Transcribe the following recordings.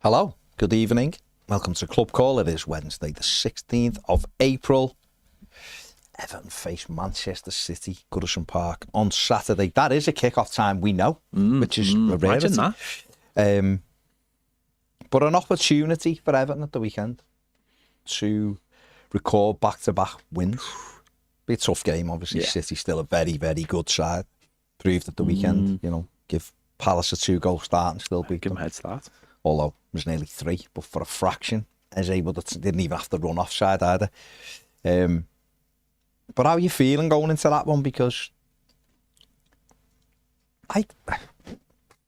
Hello, good evening. Welcome to Club Call. It is Wednesday, the 16th of April. Everton face Manchester City, Goodison Park on Saturday. That is a kick-off time, we know, which is a rarity. Imagine that. But an opportunity for Everton at the weekend to record back-to-back wins. Be a tough game, obviously. Yeah. City's still a very, very good side. Proved at the weekend, give Palace a 2-goal start and still beat Give them. him a head start. Although it was nearly 3, but for a fraction, didn't even have to run offside either. But how are you feeling going into that one? Because I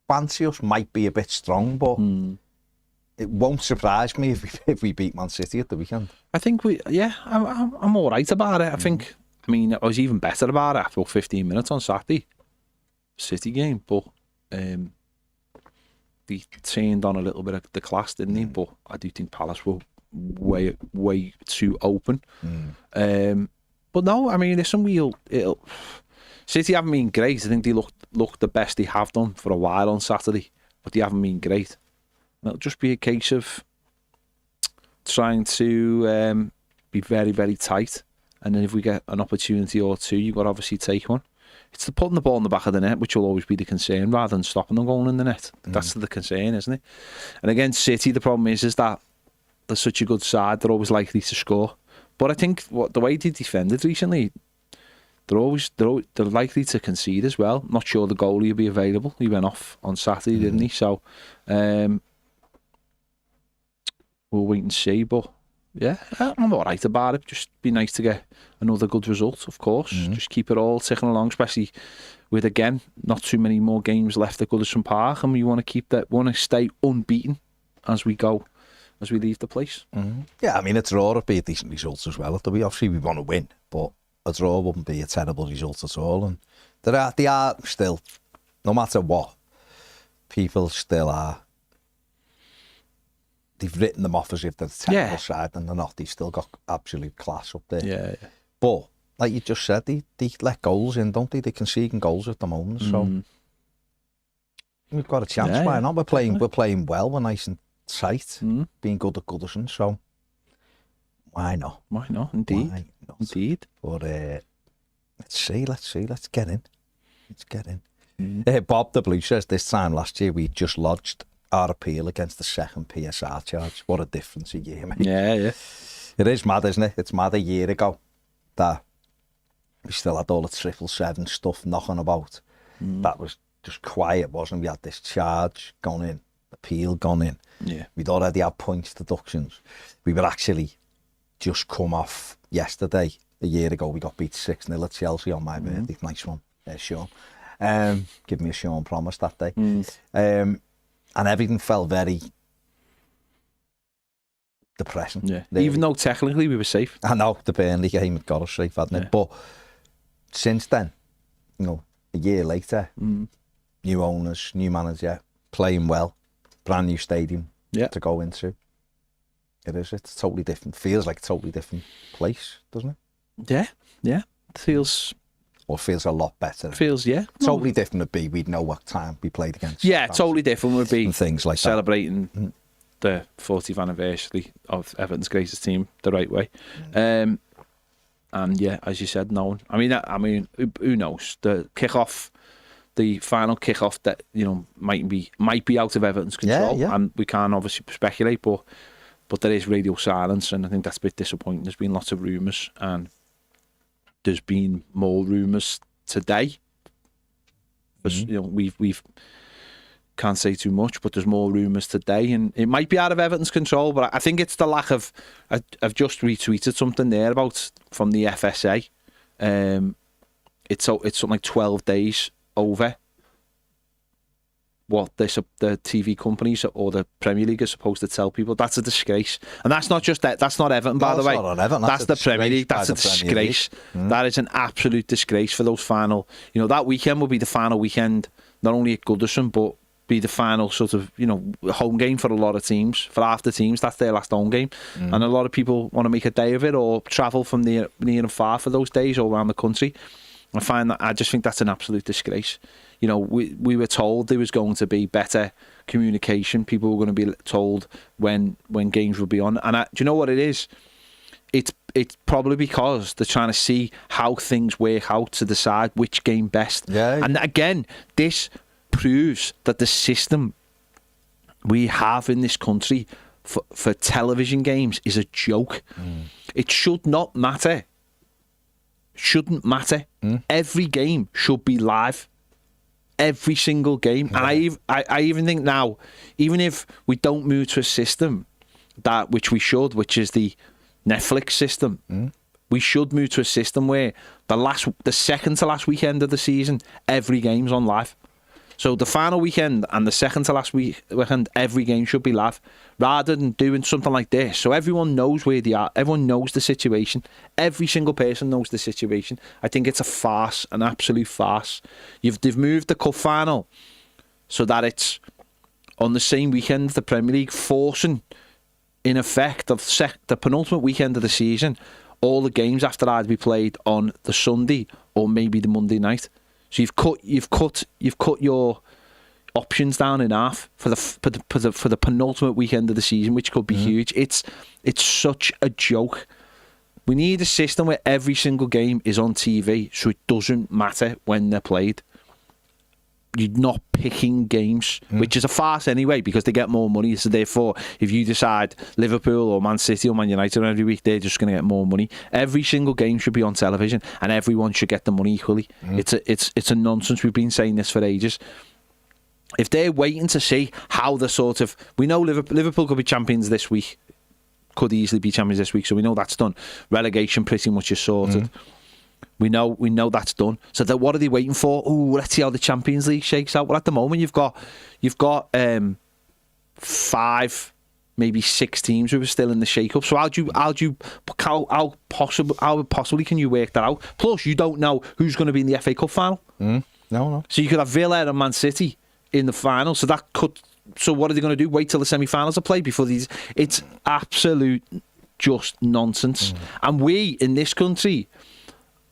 fancy us might be a bit strong, but it won't surprise me if we beat Man City at the weekend. I think I'm all right about it. I was even better about it after 15 minutes on Saturday. City game, but they turned on a little bit of the class, didn't they? But I do think Palace were way too open. But no, I mean, listen, City haven't been great. I think they looked the best they have done for a while on Saturday, but they haven't been great. And it'll just be a case of trying to be very, very tight. And then if we get an opportunity or two, you've got to obviously take one. It's the putting the ball in the back of the net, which will always be the concern, rather than stopping them going in the net. That's the concern, isn't it? And against City, the problem is that they're such a good side, they're always likely to score. But I think the way they defended recently, they're likely to concede as well. Not sure the goalie will be available. He went off on Saturday, didn't he? So we'll wait and see. But yeah, I'm all right about it. Just be nice to get another good result, of course. Just keep it all ticking along, especially with, again, not too many more games left at Goodison Park, and we want to stay unbeaten as we leave the place. Yeah, I mean, a draw would be a decent result as well. Obviously, we want to win, but a draw wouldn't be a terrible result at all. And they are still, no matter what, people still are. They've written them off as if they're the technical side, and they're not. They've still got absolute class up there. Yeah. But, like you just said, they let goals in, don't they? They're conceding goals at the moment, so we've got a chance. Why not? We're playing well. We're nice and tight, being good at Goodison, so why not? Why not? Indeed. Why not? Indeed. But let's see. Let's get in. Bob the Blue says this time last year we just lodged our appeal against the second PSR charge. What a difference a year makes. Yeah. It is mad, isn't it? It's mad a year ago that we still had all the 777 stuff knocking about. That was just quiet, wasn't it? We had this charge gone in, appeal gone in. Yeah. We'd already had points deductions. We were actually just come off yesterday. A year ago, we got beat 6-0 at Chelsea on my birthday. Nice one. There's Sean. Give me a Sean promise that day. And everything felt very depressing. Yeah. Really. Even though technically we were safe. I know, the Burnley game had got us safe, hadn't it? But since then, a year later, new owners, new manager, playing well, brand new stadium to go into. It's totally different. Feels like a totally different place, doesn't it? Yeah. It feels a lot better. Totally different would be we'd know what time we played against. Yeah, totally different would be and things like celebrating the 40th anniversary of Everton's greatest team the right way. And yeah, as you said, no one. I mean, who knows? The final kickoff that might be out of Everton's control, and we can't obviously speculate, but there is radio silence, and I think that's a bit disappointing. There's been lots of rumours, and there's been more rumours today. We've can't say too much, but there's more rumours today, and it might be out of Everton's control. But I think it's the lack of. I've just retweeted something there from the FSA. It's something like 12 days over what the TV companies or the Premier League are supposed to tell people. That's a disgrace, and that's not just that. That's not Everton, by the way. Not Everton. That's the Premier League. That's a disgrace. That is an absolute disgrace for those final. That weekend will be the final weekend, not only at Goodison, but be the final sort of home game for a lot of teams. For half the teams, that's their last home game, and a lot of people want to make a day of it or travel from near and far for those days all around the country. I just think that's an absolute disgrace. You know, we were told there was going to be better communication. People were going to be told when games would be on. And do you know what it is? It's probably because they're trying to see how things work out to decide which game best. Yeah. And again, this proves that the system we have in this country for television games is a joke. It should not matter. Shouldn't matter. Every game should be live. Every single game. Yeah. And I even think now, even if we don't move to a system that which we should, which is the Netflix system, we should move to a system where the second to last weekend of the season, every game's on live. So the final weekend and the second to last weekend, every game should be live, rather than doing something like this. So everyone knows where they are. Everyone knows the situation. Every single person knows the situation. I think it's a farce, an absolute farce. They've moved the cup final so that it's on the same weekend the Premier League, forcing, in effect, of the penultimate weekend of the season, all the games after that to be played on the Sunday or maybe the Monday night. So you've cut your options down in half for the penultimate weekend of the season, which could be huge. It's such a joke. We need a system where every single game is on TV, so it doesn't matter when they're played. You're not picking games, which is a farce anyway, because they get more money. So therefore, if you decide Liverpool or Man City or Man United every week, they're just going to get more money. Every single game should be on television, and everyone should get the money equally. It's a nonsense. We've been saying this for ages. If they're waiting to see how the sort of, we know Liverpool could be champions this week, could easily be champions this week, so we know that's done. Relegation pretty much is sorted. We know that's done. So what are they waiting for? Oh, let's see how the Champions League shakes out. Well, at the moment you've got 5, maybe 6 teams who are still in the shake-up. So how possibly can you work that out? Plus, you don't know who's going to be in the FA Cup final. No. So you could have Villa and Man City in the final. So what are they going to do? Wait till the semi-finals are played before these? It's absolute just nonsense. And we in this country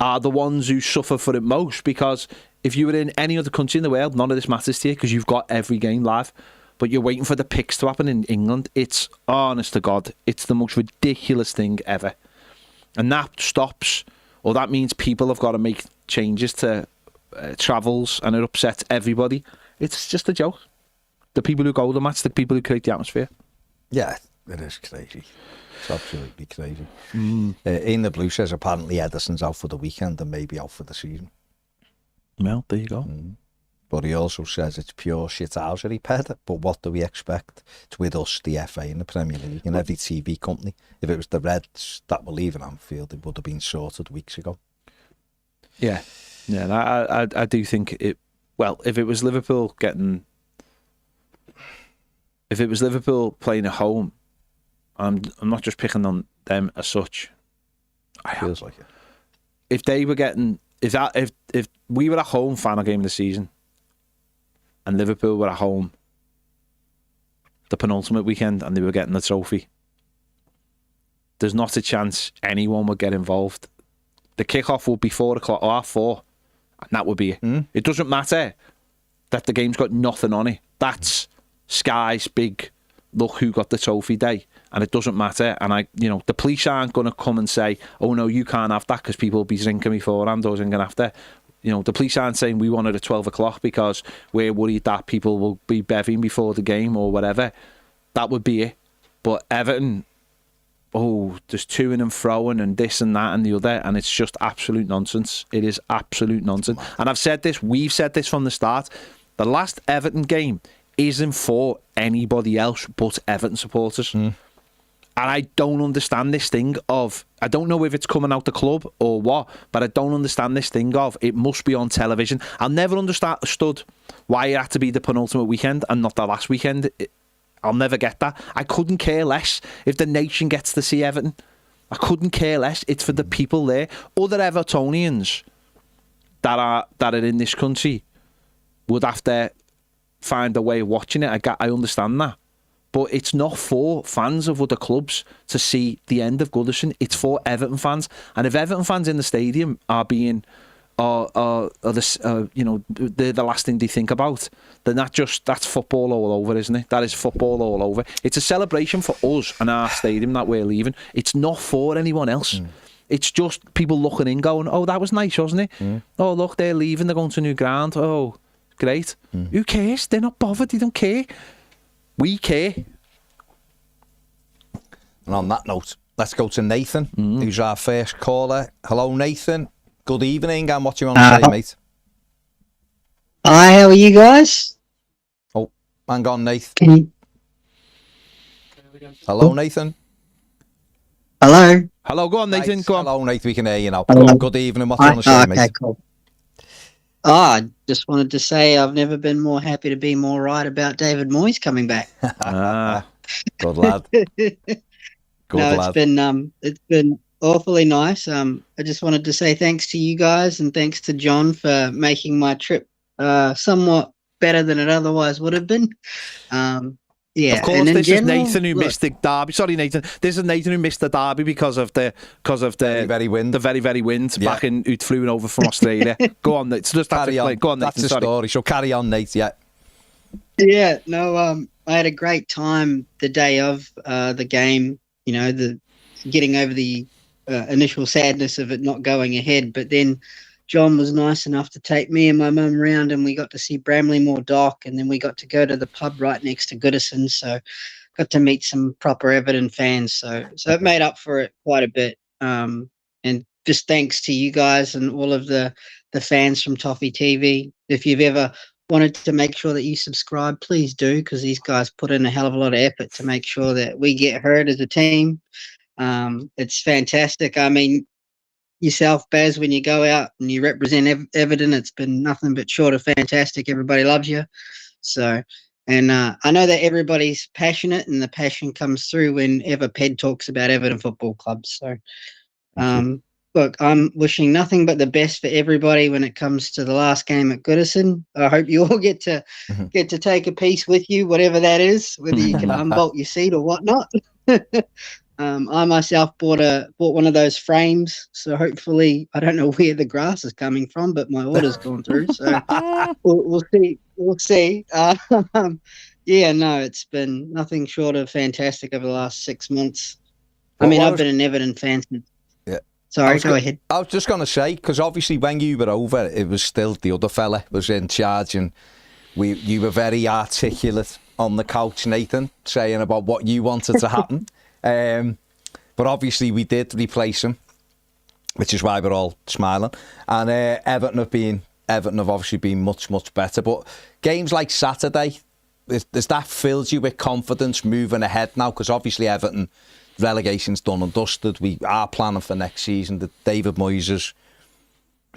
are the ones who suffer for it most, because if you were in any other country in the world, none of this matters to you because you've got every game live, but you're waiting for the picks to happen in England. It's, honest to God, it's the most ridiculous thing ever. And that stops, or that means people have got to make changes to travels, and it upsets everybody. It's just a joke. The people who go to the match, the people who create the atmosphere. Yeah, it is crazy. It's absolutely crazy. In the Blue says apparently Edison's out for the weekend and maybe out for the season. Well, there you go. But he also says it's pure shithousery, Ped. But what do we expect? It's with us, the FA and the Premier League and every TV company. If it was the Reds that were leaving Anfield, it would have been sorted weeks ago. Yeah. I do think it. Well, if it was Liverpool playing at home, I'm not just picking on them as such. Feels like it. If they were getting, if we were at home final game of the season, and Liverpool were at home the penultimate weekend and they were getting the trophy, there's not a chance anyone would get involved. The kickoff will be 4 o'clock or 4, and that would be it. It doesn't matter that the game's got nothing on it. That's Sky's big look who got the trophy day, and it doesn't matter. And the police aren't going to come and say, oh no, you can't have that because people will be drinking beforehand or drinking after. The police aren't saying we want it at 12 o'clock because we're worried that people will be bevying before the game or whatever. That would be it. But Everton, there's toing and froing and this and that and the other, and it's just absolute nonsense. It is absolute nonsense. And we've said this from the start. The last Everton game isn't for anybody else but Everton supporters. And I don't understand this thing of, I don't know if it's coming out the club or what, but I don't understand this thing of it must be on television. I've never understood why it had to be the penultimate weekend and not the last weekend. I'll never get that. I couldn't care less if the nation gets to see Everton. I couldn't care less. It's for the people there. Other Evertonians that are in this country would have to find a way of watching it. I understand that. But it's not for fans of other clubs to see the end of Goodison. It's for Everton fans. And if Everton fans in the stadium are being are this, they're the last thing they think about, then that's football all over, isn't it? That is football all over. It's a celebration for us and our stadium that we're leaving. It's not for anyone else. It's just people looking in going, oh, that was nice, wasn't it? Oh, look, they're leaving, they're going to a new ground. Oh, great. Who cares? They're not bothered, they don't care. We care. And on that note, let's go to Nathan, who's our first caller. Hello, Nathan. Good evening, and what do you want to say, mate? Hi, how are you guys? Oh, hang on, Nathan. Hello, Nathan. Hello. Hello, go on, Nathan. Nice. Go on. Hello, Nathan. We can hear you now. Go on, good evening. What do you want to say, mate? Okay, cool. I just wanted to say I've never been more happy to be more right about David Moyes coming back. Good lad. It's been awfully nice. I just wanted to say thanks to you guys and thanks to John for making my trip somewhat better than it otherwise would have been. Yeah, of course, this is Nathan who missed the derby. Sorry, Nathan. This is Nathan who missed the derby because of the very wind. The very wind back in who'd flew over from Australia. Go on, Nate. So just carry on. Go on, Nathan. That's the story. So carry on, Nate. Yeah. Yeah. No. I had a great time the day of the game. You know, the getting over the initial sadness of it not going ahead, but then John was nice enough to take me and my mum around, and we got to see Bramley-Moore Dock, and then we got to go to the pub right next to Goodison, so got to meet some proper Everton fans. So it made up for it quite a bit. And just thanks to you guys and all of the fans from Toffee TV. If you've ever wanted to make sure that you subscribe, please do, because these guys put in a hell of a lot of effort to make sure that we get heard as a team. It's fantastic. I mean, yourself, Baz, when you go out and you represent Everton, it's been nothing but short of fantastic. Everybody loves you. So, and I know that everybody's passionate, and the passion comes through whenever Ped talks about Everton Football Club. So, look, I'm wishing nothing but the best for everybody when it comes to the last game at Goodison. I hope you all get to take a piece with you, whatever that is, whether you can unbolt your seat or whatnot. I myself bought one of those frames, so hopefully, I don't know where the grass is coming from, but my order's gone through, so we'll see. Yeah, no, it's been nothing short of fantastic over the last 6 months. I've been an Everton fan since. Yeah. Sorry, go ahead. I was just going to say, because obviously when you were over, it was still the other fella was in charge, and you were very articulate on the couch, Nathan, saying about what you wanted to happen. But obviously we did replace him, which is why we're all smiling. And Everton have obviously been much, much better. But games like Saturday, does that fills you with confidence moving ahead now? Because obviously Everton, relegation's done and dusted. We are planning for next season. The David Moyes,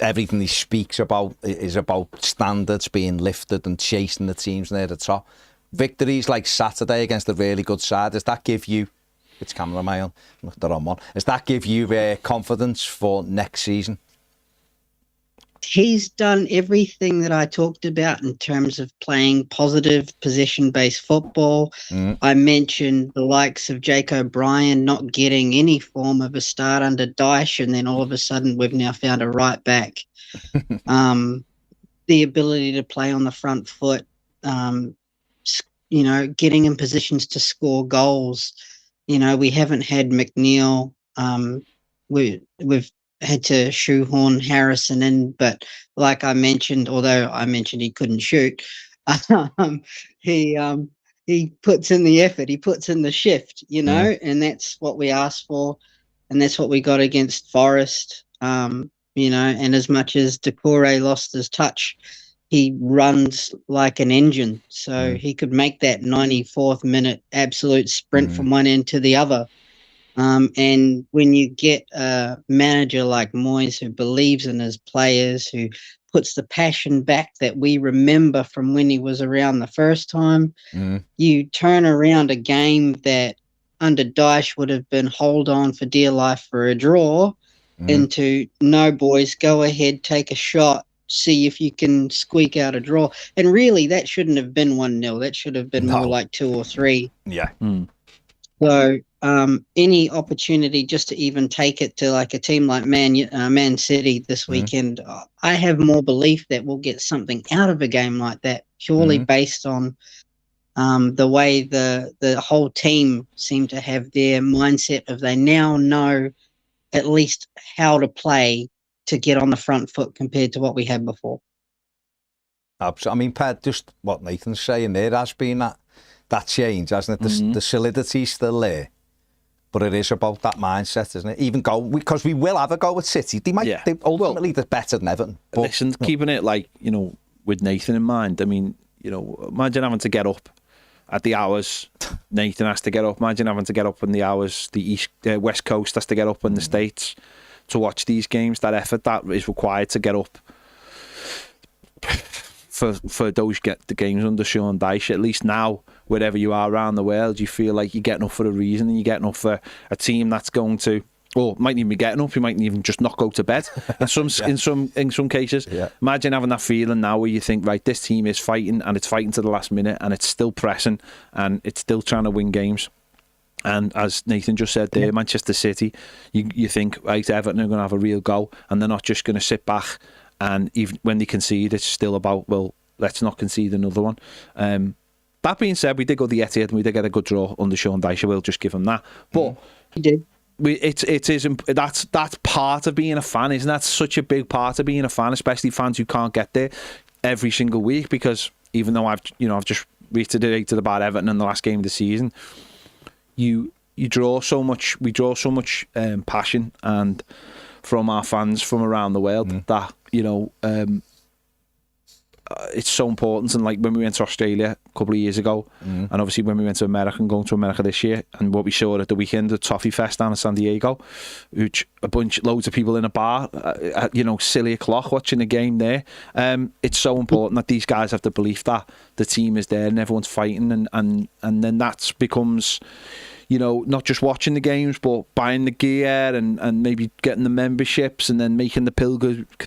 everything he speaks about is about standards being lifted and chasing the teams near the top. Victories like Saturday against a really good side, does that give you... It's camera am I on? Not the wrong one. Does that give you confidence for next season? He's done everything that I talked about in terms of playing positive possession-based football. I mentioned the likes of Brien not getting any form of a start under Dyche, and then all of a sudden we've now found a right back. The ability to play on the front foot, getting in positions to score goals. We haven't had McNeil. We've had to shoehorn Harrison in, but like I mentioned, although I mentioned he couldn't shoot, he puts in the effort, he puts in the shift, and that's what we asked for, and that's what we got against Forest. And as much as Doucoure lost his touch, he runs like an engine, so he could make that 94th minute absolute sprint from one end to the other. And when you get a manager like Moyes who believes in his players, who puts the passion back that we remember from when he was around the first time, you turn around a game that under Dyche would have been hold on for dear life for a draw into, no, boys, go ahead, take a shot, see if you can squeak out a draw. And really, that shouldn't have been 1-0. That should have been more like 2 or 3. Yeah. So any opportunity just to even take it to like a team like Man City this weekend, I have more belief that we'll get something out of a game like that, purely based on the way the whole team seem to have their mindset of they now know at least how to play to get on the front foot compared to what we had before. Absolutely. I mean, Pat, just what Nathan's saying, there has been that change, hasn't it? The solidity's still there. But it is about that mindset, isn't it? Even because we will have a go at City. They might, they ultimately, they're better than Everton. But, listen, keeping it like, with Nathan in mind, I mean, imagine having to get up at the hours Nathan has to get up. Imagine having to get up in the hours the West Coast has to get up in the States to watch these games. That effort that is required to get up for those the games under Sean Dyche. At least now, wherever you are around the world, you feel like you're getting up for a reason, and you're getting up for a team that's going to, or might even be getting up. You might even just not go to bed. In some cases, imagine having that feeling now where you think, right, this team is fighting, and it's fighting to the last minute, and it's still pressing, and it's still trying to win games. And as Nathan just said there, Manchester City, you think, right, Everton are going to have a real go, and they're not just going to sit back. And even when they concede, it's still about, well, let's not concede another one. That being said, we did go the Etihad and we did get a good draw under Sean Dyche. We'll just give him that. But he did. That's part of being a fan, isn't that? Such a big part of being a fan, especially fans who can't get there every single week. Because even though I've just reiterated about Everton in the last game of the season, you draw so much. We draw so much passion and from our fans from around the world that it's so important. And like when we went to Australia a couple of years ago, and obviously when we went to America and going to America this year, and what we saw at the weekend at Toffee Fest down in San Diego, which loads of people in a bar at silly o'clock watching the game there. It's so important that these guys have the belief that the team is there and everyone's fighting, and then that becomes, not just watching the games, but buying the gear and maybe getting the memberships and then making the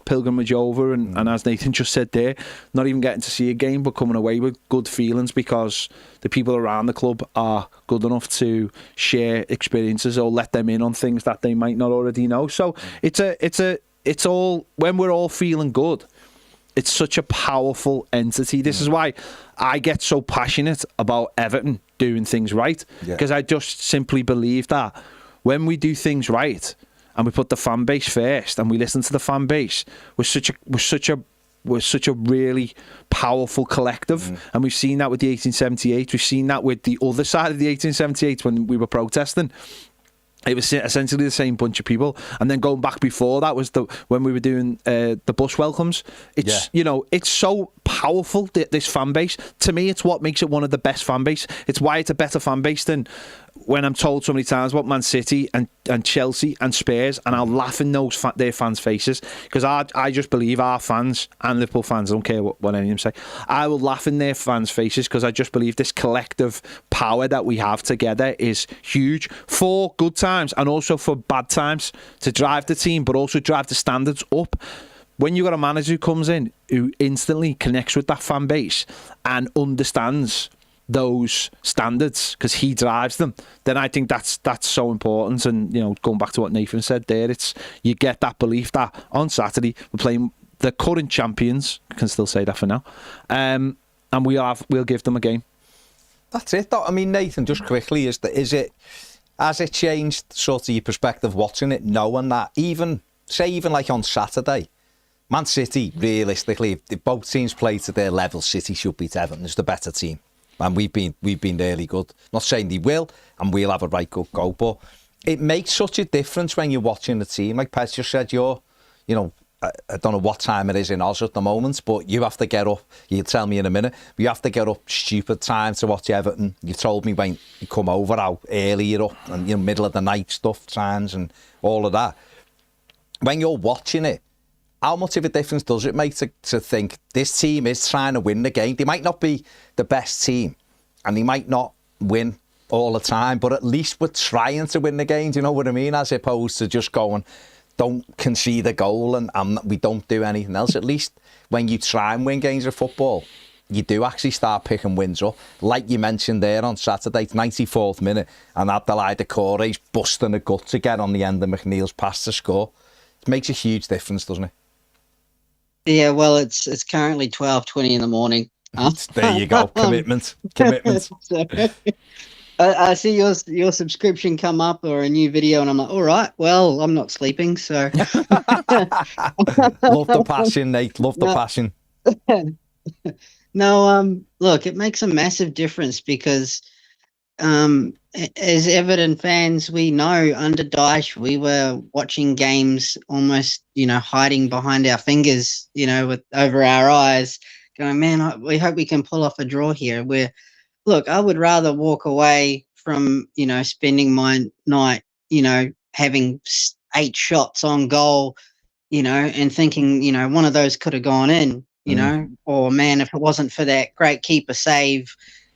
pilgrimage over. And as Nathan just said there, not even getting to see a game, but coming away with good feelings because the people around the club are good enough to share experiences or let them in on things that they might not already know. So it's all, when we're all feeling good, it's such a powerful entity. This is why I get so passionate about Everton doing things right, because I just simply believe that when we do things right and we put the fan base first and we listen to the fan base, we're such a really powerful collective. And we've seen that with the 1878. We've seen that with the other side of the 1878 when we were protesting. It was essentially the same bunch of people, and then going back before that was when we were doing the bus welcomes. It's it's so powerful, this fan base. To me, it's what makes it one of the best fan base. It's why it's a better fan base than when I'm told so many times about Man City and Chelsea and Spurs, and I'll laugh in their fans' faces, because I just believe our fans and Liverpool fans, I don't care what any of them say, I will laugh in their fans' faces because I just believe this collective power that we have together is huge for good times and also for bad times, to drive the team but also drive the standards up. When you've got a manager who comes in who instantly connects with that fan base and understands those standards because he drives them, then I think that's so important. And going back to what Nathan said there, it's you get that belief that on Saturday we're playing the current champions, I can still say that for now, and we'll give them a game. That's it though. I mean, Nathan, just quickly, has it changed sort of your perspective watching it, knowing that even like on Saturday, Man City, realistically, if both teams play to their level, City should beat Everton as the better team. And we've been really good. Not saying they will, and we'll have a right good go, but it makes such a difference when you're watching the team. Like Pez just said, I don't know what time it is in Oz at the moment, but you have to get up. You'll tell me in a minute. But you have to get up stupid time to watch Everton. You told me when you come over how early you're up and middle of the night stuff times and all of that. When you're watching it, how much of a difference does it make to think this team is trying to win the game? They might not be the best team and they might not win all the time, but at least we're trying to win the game, do you know what I mean? As opposed to just going, don't concede a goal and we don't do anything else. At least when you try and win games of football, you do actually start picking wins up. Like you mentioned there on Saturday, 94th minute, and Doucoure's busting a gut to get on the end of McNeil's pass to score. It makes a huge difference, doesn't it? Yeah, well, it's currently 12:20 in the morning. There you go, commitment. So, I see your subscription come up or a new video, and I'm like, all right, well, I'm not sleeping, so. Love the passion, Nate. Love the passion. No, look, it makes a massive difference because, as Everton fans, we know under Dyche, we were watching games almost, hiding behind our fingers, with over our eyes, going, man, we hope we can pull off a draw here. Look, I would rather walk away from, spending my night, having 8 shots on goal, and thinking, one of those could have gone in, or man, if it wasn't for that great keeper save,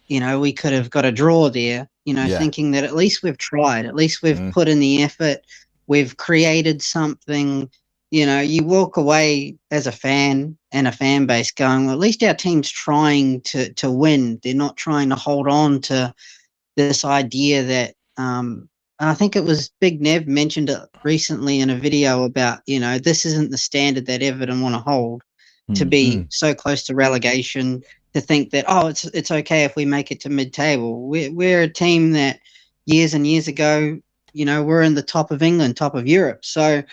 we could have got a draw there, thinking that at least we've tried, at least we've put in the effort, we've created something. You walk away as a fan and a fan base going, well, at least our team's trying to win. They're not trying to hold on to this idea that, I think it was Big Nev mentioned it recently in a video about, this isn't the standard that Everton want to hold, to be so close to relegation, to think that, it's okay if we make it to mid-table. We're a team that years and years ago, we're in the top of England, top of Europe. So,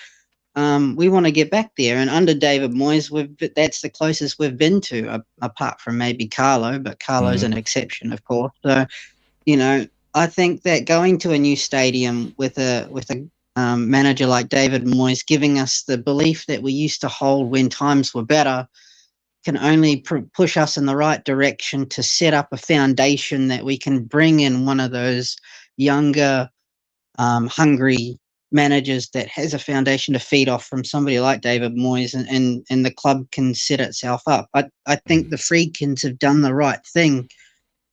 we want to get back there, and under David Moyes, that's the closest we've been to, apart from maybe Carlo, but Carlo's an exception, of course. So, I think that going to a new stadium with a manager like David Moyes, giving us the belief that we used to hold when times were better, can only push us in the right direction to set up a foundation that we can bring in one of those younger, hungry managers that has a foundation to feed off from somebody like David Moyes, and the club can set itself up. I think the Friedkins have done the right thing,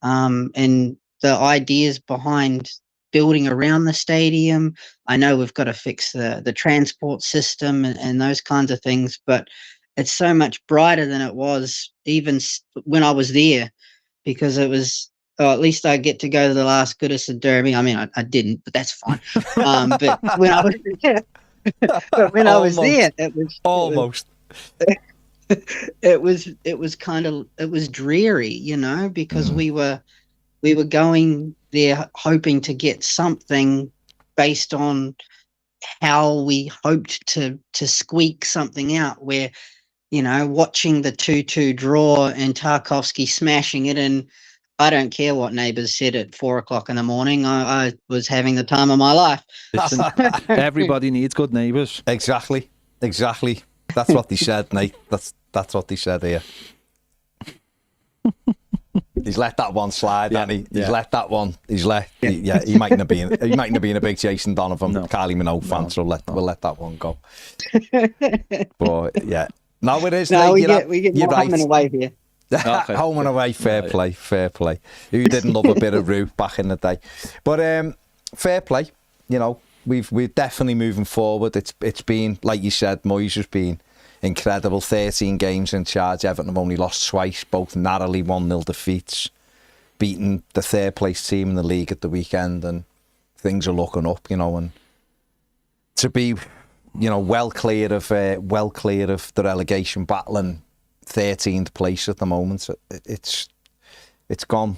and the ideas behind building around the stadium. I know we've got to fix the transport system and those kinds of things, but it's so much brighter than it was even when I was there, because it was, at least I get to go to the last Goodison Derby. I mean, I didn't, but that's fine. But when I was there, I was there, it was almost. It was dreary, because we were going there hoping to get something based on how we hoped to squeak something out. Where, watching the 2-2 draw and Tarkowski smashing it in. I don't care what neighbours said at 4:00 in the morning. I was having the time of my life. Listen, everybody needs good neighbours. Exactly. That's what they said, Nate. That's what they said here. He's let that one slide, hasn't he? He's let that one. He mightn't have been a big Jason Donovan, Kylie Minogue fan, so we'll let that one go. But yeah, no, it is. No, we get more home and away here. Okay. Home and away, fair play. Who didn't love a bit of root back in the day? But fair play. We're definitely moving forward. It's been, like you said, Moyes has been incredible. 13 games in charge. Everton have only lost twice, both narrowly 1-0 defeats, beating the third place team in the league at the weekend, and things are looking up. And to be, well clear of the relegation battle and 13th place at the moment, it's gone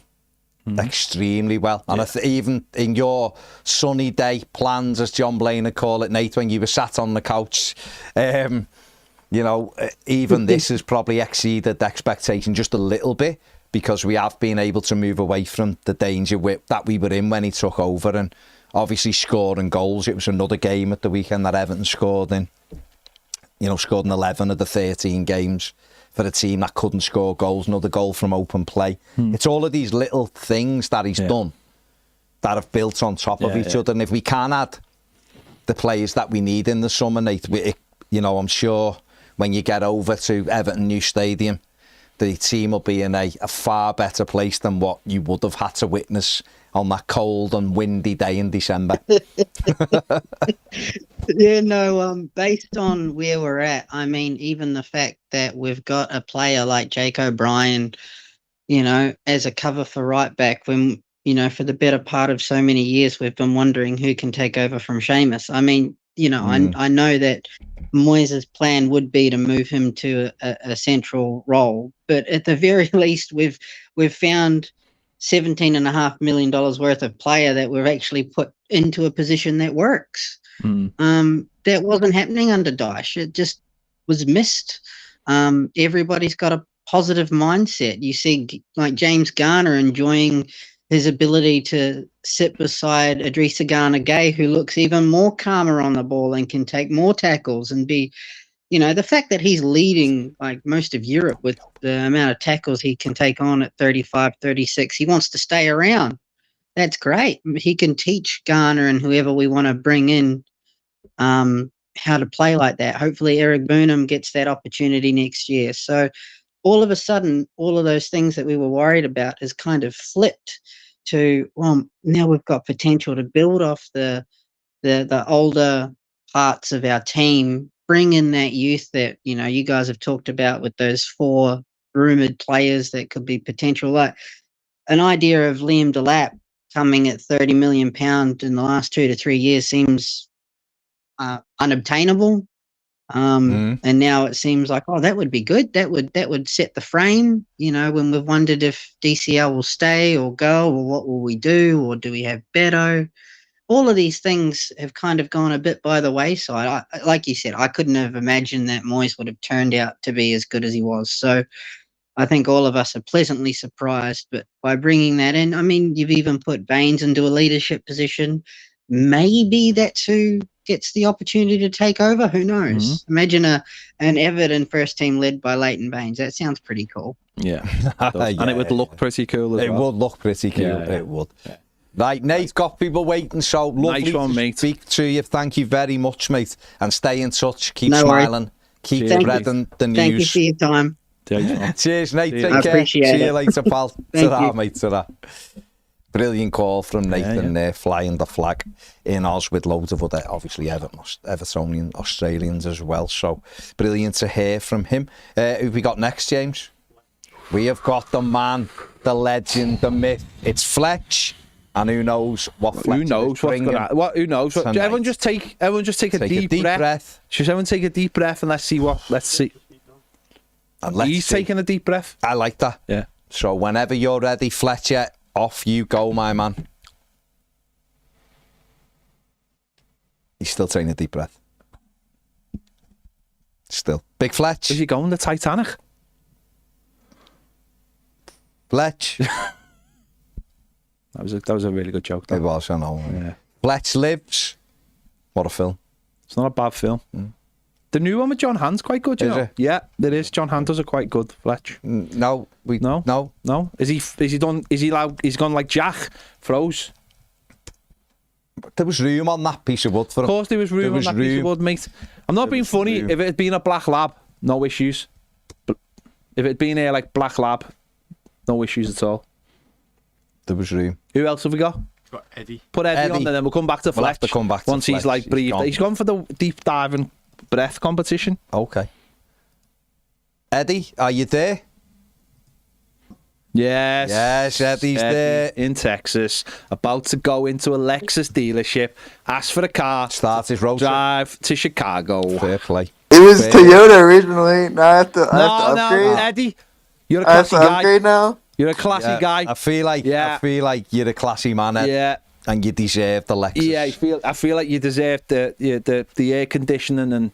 extremely well. And even in your sunny day plans, as John Blaine would call it, Nate, when you were sat on the couch, even this has probably exceeded expectation just a little bit, because we have been able to move away from the danger that we were in when he took over, and obviously scoring goals. It was another game at the weekend that Everton scored in 11 of the 13 games for a team that couldn't score goals. Another goal from open play. It's all of these little things that he's done that have built on top of each other. And if we can add the players that we need in the summer, Nate, I'm sure when you get over to Everton new stadium, the team will be in a far better place than what you would have had to witness on that cold and windy day in December. Based on where we're at, I mean, even the fact that we've got a player like Jacob Brien as a cover for right back when, for the better part of so many years, we've been wondering who can take over from Seamus. I mean, I know that Moyes' plan would be to move him to a central role, but at the very least, we've found $17.5 million worth of player that we've actually put into a position that works. That wasn't happening under Dyche. It just was missed. Everybody's got a positive mindset. You see, like James Garner enjoying his ability to sit beside Idrissa Gana Gueye, who looks even more calmer on the ball and can take more tackles and be, the fact that he's leading like most of Europe with the amount of tackles he can take on at 35, 36. He wants to stay around. That's great. He can teach Garner and whoever we want to bring in how to play like that. Hopefully Eric Burnham gets that opportunity next year. So all of a sudden, all of those things that we were worried about is kind of flipped to, well, now we've got potential to build off the older parts of our team, bring in that youth that, you guys have talked about with those 4 rumoured players that could be potential. Like an idea of Liam Delap coming at £30 million in the last 2 to 3 years seems unobtainable. And now it seems like, that would be good. That would set the frame, when we've wondered if DCL will stay or go, or what will we do, or do we have Beto? All of these things have kind of gone a bit by the wayside. Like you said, I couldn't have imagined that Moyes would have turned out to be as good as he was. So I think all of us are pleasantly surprised. But by bringing that in, I mean, you've even put Baines into a leadership position. Maybe that's who gets the opportunity to take over. Who knows? Imagine an Everton first team led by Leighton Baines. That sounds pretty cool. Yeah, and it would look pretty cool as well. It would look pretty cool. Yeah. It would. Yeah. Right, Nate, got people waiting, so lovely nice one, mate. Speak to you. Thank you very much, mate, and stay in touch. Keep smiling. Worry. Keep spreading the news. Thank you for your time. Cheers, Nate. Take I care. appreciate See it. you later, pal. Thank Ta-ra, you. mate. Ta-ra. Brilliant call from Nathan there, flying the flag in Oz with loads of other, obviously, Evertonian Australians as well. So brilliant to hear from him. Who have we got next, James? We have got the man, the legend, the myth. It's Fletch. And who knows what Fletch Who knows what's going to Who knows? Everyone just take a deep breath. Should everyone take a deep breath and let's see. And He's taking a deep breath. I like that. Yeah. So whenever you're ready, Fletcher, off you go, my man. He's still taking a deep breath. Still. Big Fletch. Is he going the Titanic? Fletch. That was a really good joke. It was, I know. Yeah. Fletch Lives. What a film. It's not a bad film. The new one with John Hamm's quite good, you know. It? Yeah, there is. John Hamm does a quite good Fletch. No. No. Is he done? Is he allowed? He's gone like Jack froze. There was room on that piece of wood for him. Of course, there was room on that piece of wood, mate. I'm not being funny. If it had been a black lab, no issues. But if it had been a like black lab, no issues at all. There was room. Who else have we got? We've got Eddie. Put Eddie on, and then we'll come back to Fletch. We'll have to come back to once Fletch. He's like breathed. He's gone for the deep diving breath competition. Okay. Eddie, are you there? Yes, Eddie's there in Texas, about to go into a Lexus dealership, ask for a car, start his road drive to Chicago. Fair play. It was Toyota originally. Now I have to upgrade. No, Eddie, you're a I have classy to guy. upgrade now. You're a classy guy. I feel like you're a classy man, Ed, Yeah. and you deserve the Lexus. Yeah, I feel like you deserve the air conditioning and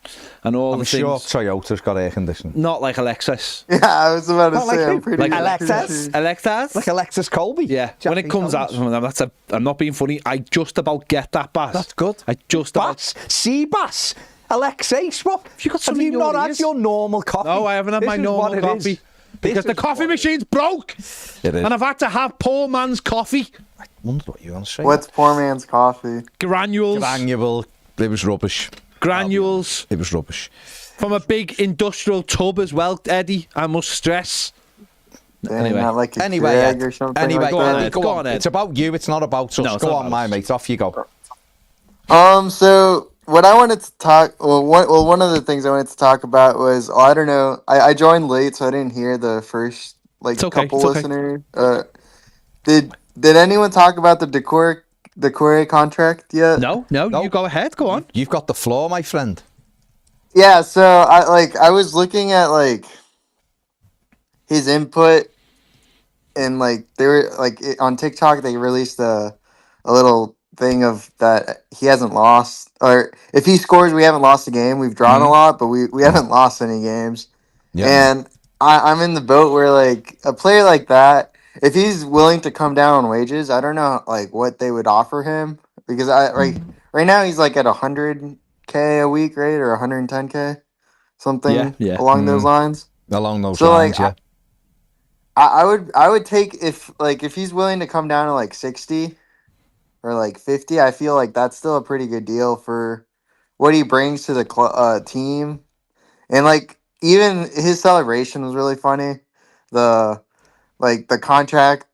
all I'm the sure things. Toyota's got air conditioning. Not like a Lexus. Yeah, I was about to Not say like I'm pretty like Lexus? pretty- Lexus? Like a Lexus Colby. Yeah. When it comes out, I'm not being funny. I just about get that, Bass. That's good. I just about. Bass, Seabass, Alexei, what? Have you not had your normal coffee? No, I haven't had my normal coffee. Because the coffee machine's broke. It is. And I've had to have poor man's coffee. I wonder what you want to say. What's poor man's coffee? Granules. Granule. It was rubbish. Granules. It was rubbish. From a big industrial tub as well, Eddie, I must stress. Dang, Anyway. not like a Anyway, jag Ed. or something Anyway, like go on, that. Ed. go on, Ed. It's about you. It's not about us. No, it's go not on, about my us. mate. Off you go. So what I wanted to talk, one of the things I wanted to talk about was, I don't know, I joined late, so I didn't hear the first like okay, couple listeners. Did anyone talk about the Doucoure contract yet? No, you go ahead. Go on. You've got the floor, my friend. Yeah, so I was looking at like his input, and like they were like on TikTok they released a little thing of that he hasn't lost, or if he scores we haven't lost a game. We've drawn a lot, but we haven't lost any games. Yeah. And I'm in the boat where like a player like that, if he's willing to come down on wages, I don't know like what they would offer him, because right now he's like at 100K a week, right, or 110K, something along those lines. Along those lines, like, yeah. I would take if he's willing to come down to like 60 or like 50. I feel like that's still a pretty good deal for what he brings to the team, and like even his celebration was really funny. The contract,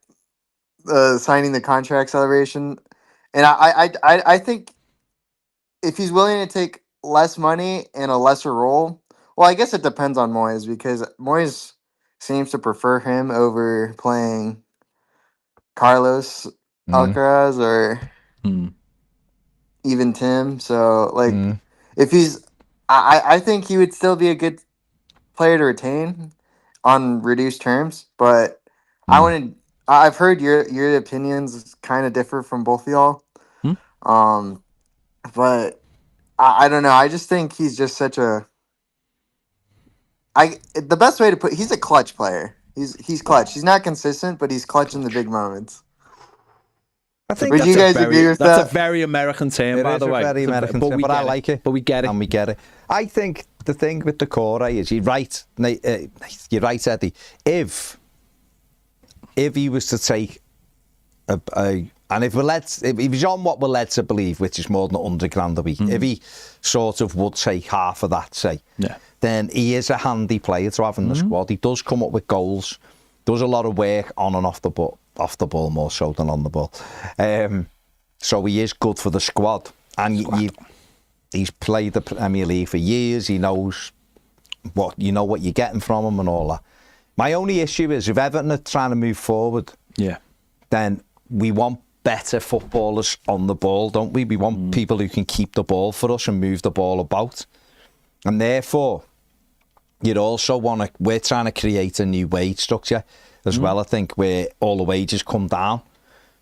signing the contract celebration, and I think if he's willing to take less money and a lesser role, well, I guess it depends on Moyes, because Moyes seems to prefer him over playing Carlos Alcaraz or even Tim. So, like, if he's, I think he would still be a good player to retain on reduced terms. But I've heard your opinions kind of differ from both of y'all. But I don't know. I just think he's just such a. The best way to put, he's a clutch player. He's clutch. He's not consistent, but he's clutch in the big moments. I think would you guys agree with that? That's a very American term, by the way. Very American term, but I like it. But we get it. And we get it. I think the thing with Doucoure is you're right, Eddie. If he was to take and if he's on what we're led to believe, which is more than $100,000 a week, if he sort of would take half of that, then he is a handy player to have in the squad. He does come up with goals, does a lot of work on and off the ball more so than on the ball. So he is good for the squad. And he's played the Premier League for years. He knows what you're getting from him and all that. My only issue is if Everton are trying to move forward, then we want better footballers on the ball, don't we? We want people who can keep the ball for us and move the ball about. And therefore, you'd also we're trying to create a new wage structure as well, I think, where all the wages come down.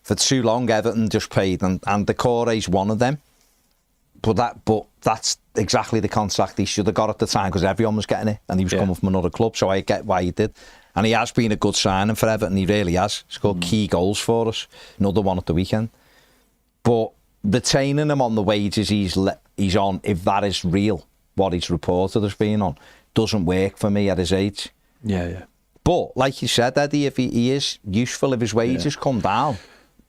For too long, Everton just paid, and Doucoure is one of them. But that's exactly the contract he should have got at the time, because everyone was getting it, and he was coming from another club, so I get why he did. And he has been a good signing for Everton, he really has. Scored key goals for us, another one at the weekend. But retaining him on the wages he's on, if that is real, what he's reported as being on, doesn't work for me at his age. Yeah. But, like you said, Eddie, if he is useful, if his wages come down,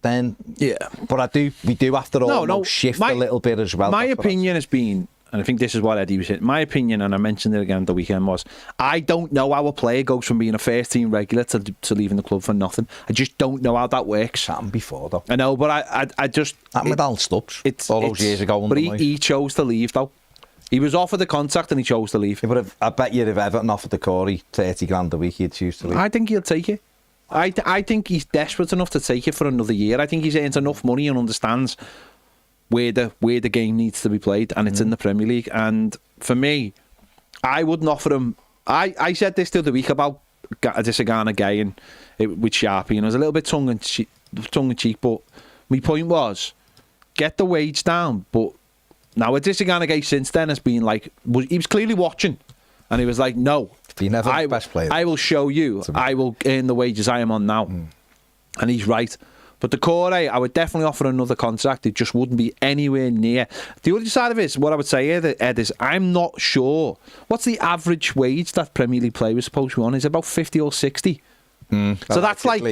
then... Yeah. But we do have to shift a little bit as well. My opinion has been, and I think this is what Eddie was saying, my opinion, and I mentioned it again the weekend, was I don't know how a player goes from being a first-team regular to leaving the club for nothing. I just don't know how that works. Happened before, though. I know, but I just... Happened with Alan Stubbs all those years ago. But he chose to leave, though. He was offered the contract and he chose to leave. Yeah, but I bet you if Everton offered Doucoure $30,000 a week, he'd choose to leave. I think he'll take it. I think he's desperate enough to take it for another year. I think he's earned enough money and understands where the game needs to be played, and it's in the Premier League. And for me, I wouldn't offer him. I said this the other week about Ghana guy and with Sharpie, and it was a little bit tongue in cheek. But my point was, get the wage down. But now Ghana guy since then has been like, he was clearly watching, and he was like, no. Best player. I will show you. I will earn the wages I am on now. And he's right. But Doucoure, I would definitely offer another contract. It just wouldn't be anywhere near. The other side of it is, what I would say here, Ed, is I'm not sure. What's the average wage that Premier League player is supposed to be on? Is it about 50 or 60? So that's like,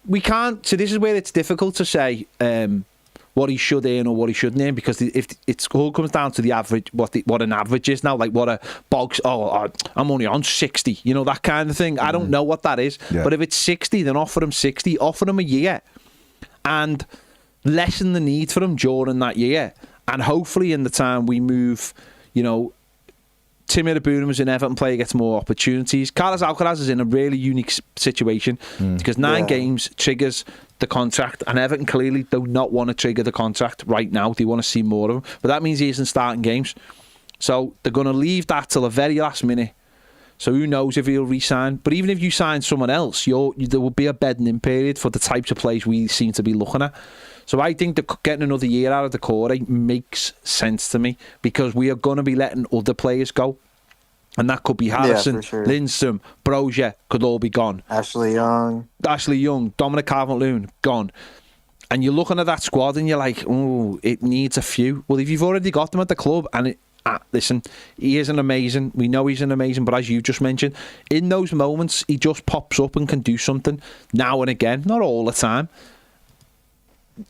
we can't. So this is where it's difficult to say what he should earn or what he shouldn't earn, because if it all comes down to the average, what an average is now, like what a box, I'm only on 60, that kind of thing. I don't know what that is. But if it's 60, then offer him 60, offer him a year and lessen the need for him during that year. And hopefully in the time we move, Tim Irabuna was an Everton player, gets more opportunities. Carlos Alcaraz is in a really unique situation because 9 games triggers the contract, and Everton clearly do not want to trigger the contract right now. They want to see more of him, but that means he isn't starting games. So they're going to leave that till the very last minute. So who knows if he'll re-sign. But even if you sign someone else, there will be a bedding-in period for the types of players we seem to be looking at. So I think that getting another year out of Doucoure makes sense to me, because we are going to be letting other players go. And that could be Harrison, Lindstrom, Brozier, could all be gone. Ashley Young, Dominic Calvert-Lewin, gone. And you're looking at that squad and you're like, oh, it needs a few. Well, if you've already got them at the club, and listen, he is an amazing, we know he's an amazing, but as you just mentioned, in those moments, he just pops up and can do something now and again, not all the time.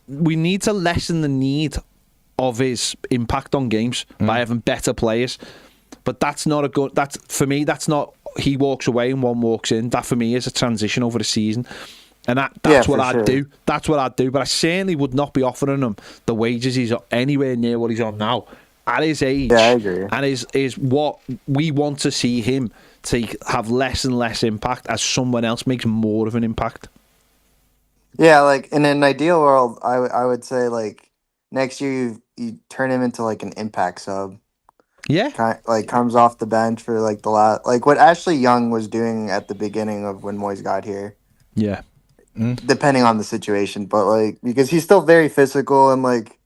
We need to lessen the need of his impact on games by having better players. But that's not a good, for me, that's not, he walks away and one walks in. That for me is a transition over the season. And that's what I'd do. That's what I'd do. But I certainly would not be offering him the wages he's anywhere near what he's on now. At his age, I agree. And is what we want to see him have less and less impact as someone else makes more of an impact. Yeah, like in an ideal world, I would say like next year you turn him into like an impact sub. Yeah, like comes off the bench for like the last, like what Ashley Young was doing at the beginning of when Moyes got here. Yeah, depending on the situation, but like because he's still very physical and like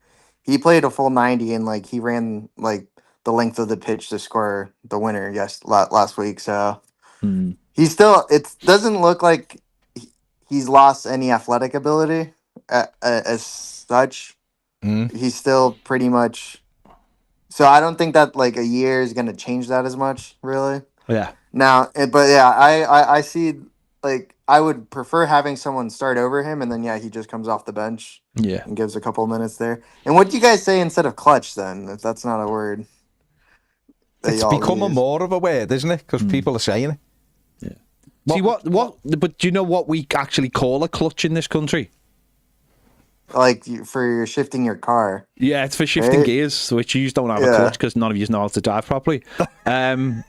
he played a full 90 and like he ran like the length of the pitch to score the winner last week. So he's still, it doesn't look like he's lost any athletic ability as such. He's still pretty much. So I don't think that like a year is going to change that as much, really. Yeah. Now, but yeah, I see, like, I would prefer having someone start over him, and then, yeah, he just comes off the bench. Yeah. And gives a couple of minutes there. And what do you guys say instead of clutch, then, if that's not a word? It's becoming more of a word, isn't it? Because people are saying it. Yeah. See, but do you know what we actually call a clutch in this country? Like for shifting your car. Yeah, it's for shifting gears, which you don't have a clutch because none of you know how to drive properly.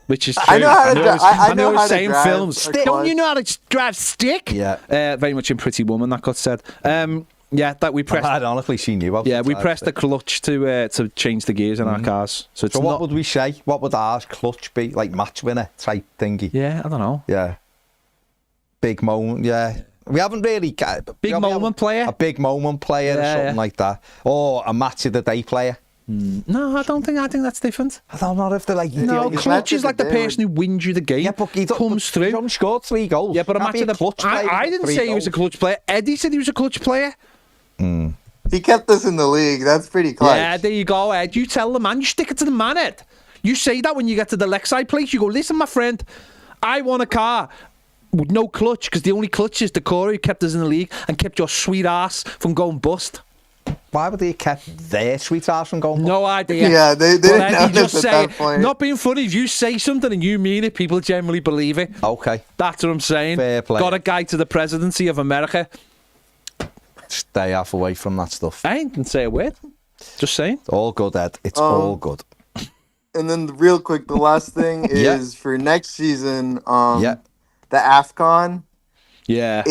Which is true. I know how to drive. I know how to saying drive films. Don't you know how to drive stick? Yeah. Very much in Pretty Woman, that got said. Yeah, that we pressed. I'd honestly seen you. Yeah, we pressed the clutch to change the gears in our cars. So what would we say? What would ours clutch be? Like match winner type thingy? Yeah, I don't know. Yeah. Big moment. Yeah. We haven't really got big moment player. A big moment player or something like that, or a match of the day player. No, I don't think. I think that's different. I don't know if they're like clutch is like the person who wins you the game. Yeah, but he comes through. He only scored 3 goals. Yeah, but a match of the clutch player. I didn't say he was a clutch player. Eddie said he was a clutch player. He kept us in the league. That's pretty clutch. Yeah, there you go, Ed. You tell the man. You stick it to the man, Ed. You say that when you get to the Lakeside place. You go, listen, my friend, I want a car with no clutch, because the only clutch is Doucoure, who kept us in the league and kept your sweet ass from going bust. Why would they have kept their sweet ass from going bust? No idea. Yeah, they didn't know this at that point. Not being funny, if you say something and you mean it, people generally believe it. Okay. That's what I'm saying. Fair play. Got a guy to the presidency of America. Stay half away from that stuff. I didn't say a word. Just saying. It's all good, Ed. It's all good. And then real quick, the last thing is for next season, the AFCON. Yeah.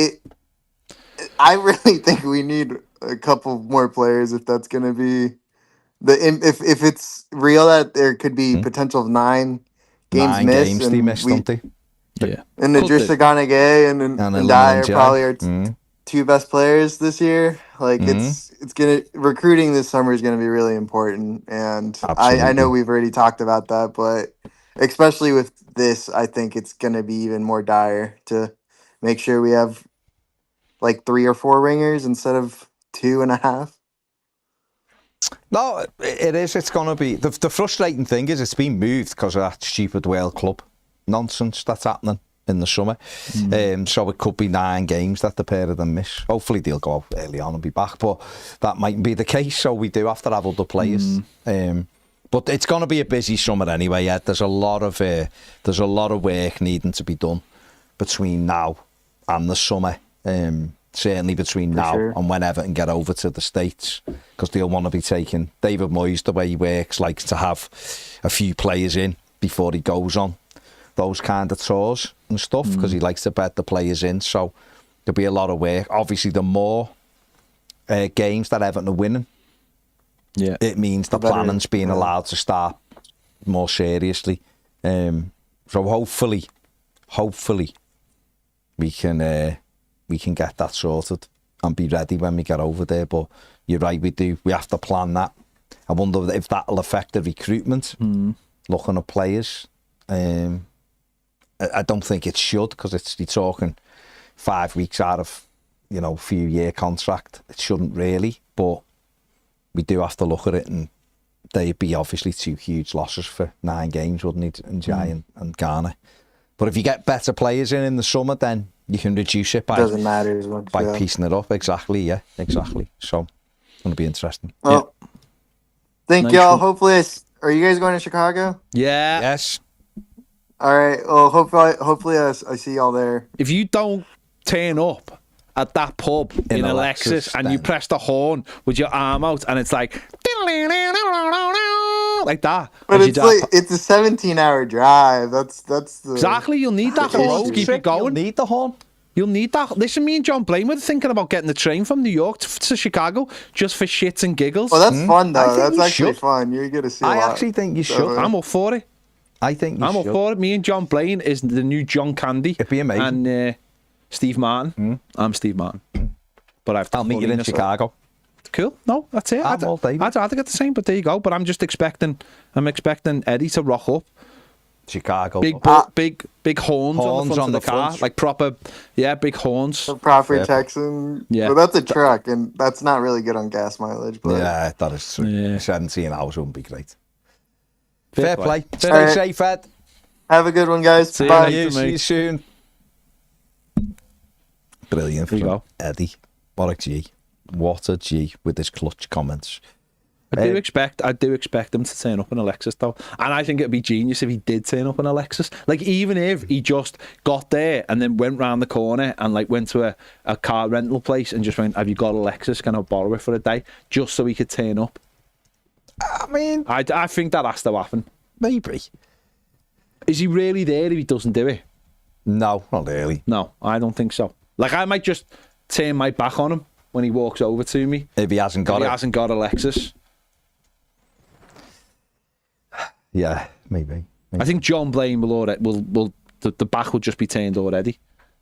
I really think we need a couple more players if that's going to be if it's real that there could be potential of 9 games missed. They missed, don't they? Yeah. And Idrissa Gana Gueye and Dye are probably our 2 best players this year. Like it's gonna, recruiting this summer is gonna be really important, and I know we've already talked about that, but especially with this, I think it's gonna be even more dire to make sure we have like 3 or 4 ringers instead of 2.5. No, it is. It's gonna be the frustrating thing is it's been moved because of that stupid World Club nonsense that's happening in the summer. So it could be 9 games that the pair of them miss. Hopefully they'll go early on and be back, but that mightn't be the case, so we do have to have other players. But it's going to be a busy summer anyway. Yeah, there's a lot of work needing to be done between now and the summer. Certainly between and when Everton get over to the States, because they'll want to be taking David Moyes, the way he works, likes to have a few players in before he goes on those kind of tours and stuff, because he likes to bet the players in. So there'll be a lot of work. Obviously, the more games that Everton are winning, it means the planning's being allowed to start more seriously. So hopefully we can get that sorted and be ready when we get over there. But you're right, we have to plan that. I wonder if that'll affect the recruitment, looking at players. I don't think it should, because you're talking 5 weeks out of, a few-year contract. It shouldn't really, but we do have to look at it, and they'd be obviously 2 huge losses for 9 games, wouldn't it, in Jai and Ghana. But if you get better players in the summer, then you can reduce it by doesn't matter as much by piecing it up. Exactly. So it's going to be interesting. Well, thank y'all. Hopefully, are you guys going to Chicago? Yeah. Yes. All right. Well, hopefully I see y'all there. If you don't turn up at that pub in Alexis and you press the horn with your arm out and it's like that. But it's it's a 17-hour drive. That's the exactly. You'll need that horn to keep you going. You'll need the horn. You'll need that. Listen, me and John Blaine were thinking about getting the train from New York to Chicago just for shits and giggles. Well, that's fun though. That's actually fun. You're gonna see. I actually think you should. I'm up for it. I think I'm up for it. Me and John Blaine is the new John Candy. It'd be amazing. And Steve Martin. I'm Steve Martin. But I'll meet you in Chicago. Cool. No, that's it. I'd rather get the same, but there you go. But I'm expecting Eddie to rock up. Chicago. Big horns on the front of the car. Like proper, big horns. A proper Texan. Yeah. But that's a truck, and that's not really good on gas mileage. But yeah, that is true. Yeah. 17 hours wouldn't be great. Fair Fair play. Stay safe, Ed. Have a good one, guys. Bye. See you soon. Brilliant. There you go. Eddie. What a G. What a G with his clutch comments. I do expect him to turn up in a Lexus though, and I think it'd be genius if he did turn up in a Lexus. Like even if he just got there and then went round the corner and like went to a car rental place and just went, "Have you got a Lexus? Can I borrow it for a day?" Just so he could turn up. I mean, I think that has to happen. Maybe. Is he really there if he doesn't do it? No, not really. No, I don't think so. Like I might just turn my back on him when he walks over to me. If he hasn't got a Lexus. Yeah, maybe. I think John Blaine will the back will just be turned already,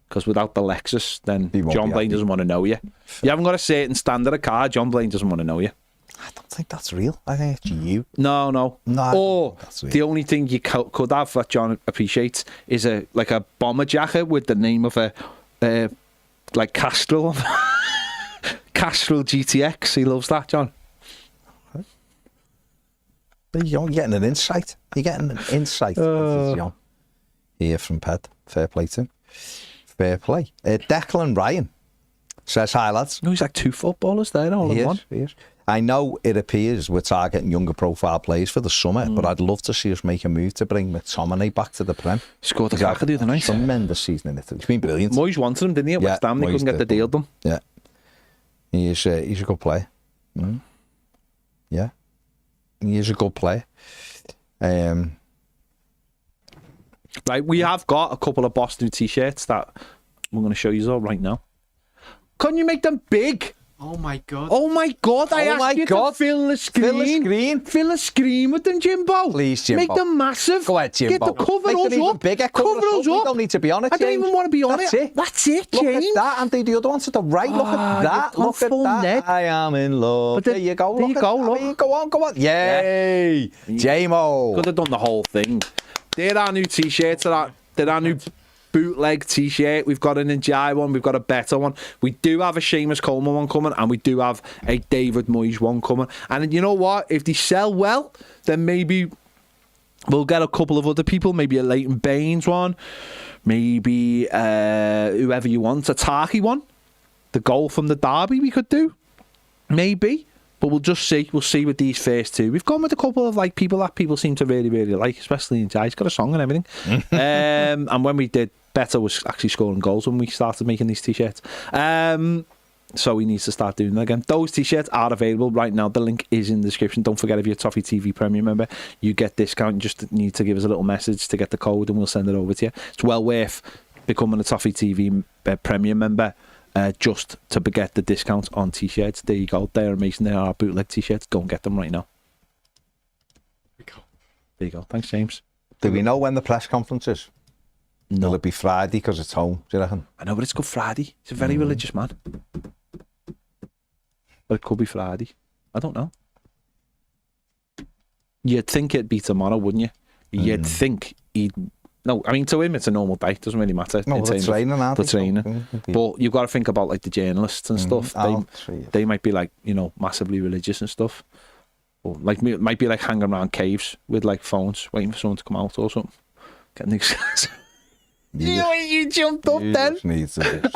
because without the Lexus, then John Blaine doesn't want to know you. You haven't got a certain standard of car. John Blaine doesn't want to know you. I don't think that's real. I think it's you. No. Or the only thing you could have that John appreciates is a bomber jacket with the name of a like Castrol Castrol GTX. He loves that, John. You're getting an insight. You're getting an insight. Here from Ped. Fair play to him. Fair play. Declan Ryan says, "Hi lads." No, he's like 2 footballers there, all in one. He is. I know it appears we're targeting younger profile players for the summer, but I'd love to see us make a move to bring McTominay back to the Prem. Scored a cracker the other night. Tremendous season in Italy. It's been brilliant. Moyes wanted him, didn't he? At West Ham, they couldn't get the deal done. Yeah. He's a good player. Yeah. He is a good player. Right, we have got a couple of Boston t-shirts that we're going to show you all right now. Can you make them big? Oh my god! Oh my god! I asked you to fill the screen. Fill the screen with them, Jimbo. Please, Jimbo. Make them massive. Go ahead, Jimbo. Get the cover us up. Bigger. Cover us up. You don't need to be on it. I don't even want to be on it. That's it, James. Look at that, and the other one to the right. Look at that. Look at that. Ned. I am in love. There you go. There you go. Look. Go on. Yay, J-Mo. Could have done the whole thing. They're our new t-shirts. They're our new bootleg t-shirt. We've got an Njai one, we've got a better one. We do have a Seamus Coleman one coming, and we do have a David Moyes one coming. And you know what? If they sell well, then maybe we'll get a couple of other people, maybe a Leighton Baines one, maybe whoever you want, a Tarky one. The goal from the derby we could do. Maybe. But we'll just see. We'll see with these first 2. We've gone with a couple of people that people seem to really, really like, especially Njai. He's got a song and everything. And when we did, Beto was actually scoring goals when we started making these t-shirts. So he needs to start doing that again. Those t-shirts are available right now. The link is in the description. Don't forget, if you're a Toffee TV Premium member, you get discount. You just need to give us a little message to get the code and we'll send it over to you. It's well worth becoming a Toffee TV Premium member just to get the discount on t-shirts. There you go. They're amazing. They are bootleg t-shirts. Go and get them right now. There you go. Thanks, James. Do we know when the press conference is? No. Will it be Friday because it's home, do you reckon? I know, but it's Good Friday. He's a very religious man. But it could be Friday. I don't know. You'd think it'd be tomorrow, wouldn't you? You'd think he'd... No, I mean, to him, it's a normal day. It doesn't really matter. No, they're training, aren't they? The training. But you've got to think about, like, the journalists and stuff. They might be, like, you know, massively religious and stuff. Or, like, might be, like, hanging around caves with, like, phones, waiting for someone to come out or something. Getting excited. You jumped up then. Just need to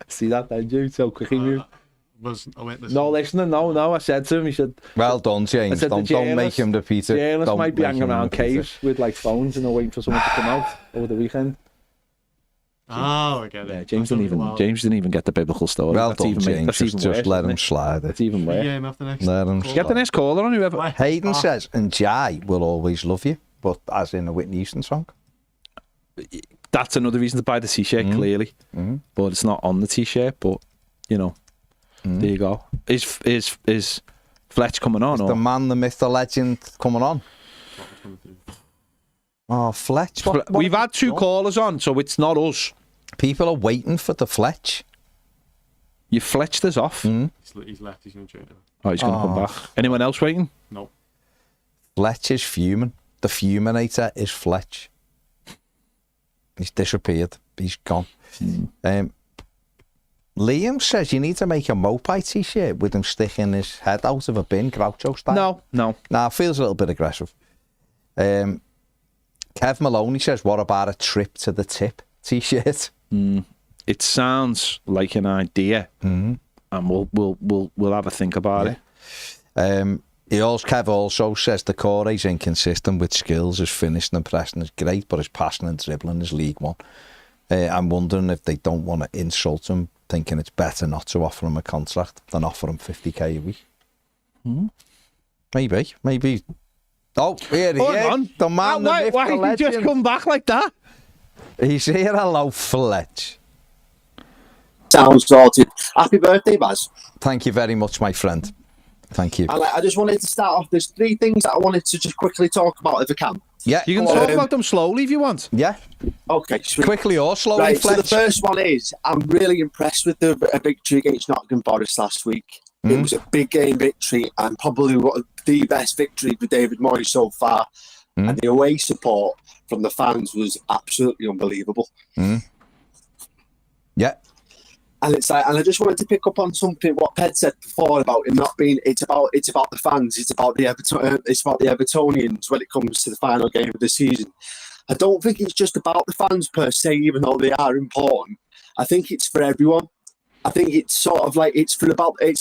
See that then, you? So quick you. I went this. No, listening. No. I said to him, he said, well done, James. Don't make him repeat it. Journalists might be hanging around caves with like phones and they're waiting for someone to come out over the weekend. Oh, I get it. Yeah, James didn't even get the biblical story. Well that's done, even, James. that's even Just worse, let him slide it. That's even worse. Yeah, after next. Let him Get the next caller on whoever. Hayden says, and Jai will always love you, but as in a Whitney Houston song. That's another reason to buy the t-shirt, clearly. But it's not on the t-shirt, but, you know, there you go. Is Fletch coming on? Is the man, the myth, the legend coming on? Oh, Fletch. We've had two callers on, so it's not us. People are waiting for the Fletch. You fletched us off. He's left. He's going to trade it. Oh, he's going to come back. Anyone else waiting? No. Fletch is fuming. The Fuminator is Fletch. He's disappeared. He's gone. Liam says you need to make a Mopai t-shirt with him sticking his head out of a bin, Groucho style. No. Nah, feels a little bit aggressive. Kev Maloney says, what about a trip to the tip t-shirt? It sounds like an idea, and we'll have a think about it. Kev also says Doucoure's inconsistent with skills. His finishing and pressing is great, but his passing and dribbling is League One. I'm wondering if they don't want to insult him, thinking it's better not to offer him a contract than offer him 50k a week. Maybe. Oh, here he is. The man, the myth, why the legend. Did you just come back like that? He's here. Hello, Fletch. Sounds sorted. Happy birthday, Baz. Thank you very much, my friend. Thank you. I just wanted to start off. There's three things that I wanted to just quickly talk about if I can. Yeah. You can talk about them slowly if you want. Yeah. Okay, sweet. Quickly or slowly, Right, Fletch. so the first one is, I'm really impressed with the victory against Nottingham Forest last week. It was a big game victory and probably the best victory for David Moyes so far. And the away support from the fans was absolutely unbelievable. Yeah. And it's like, and I just wanted to pick up on something what Ped said before about him not being. It's about the fans. It's about the Evertonians when it comes to the final game of the season. I don't think it's just about the fans per se, even though they are important. I think it's for everyone. I think it's sort of like it's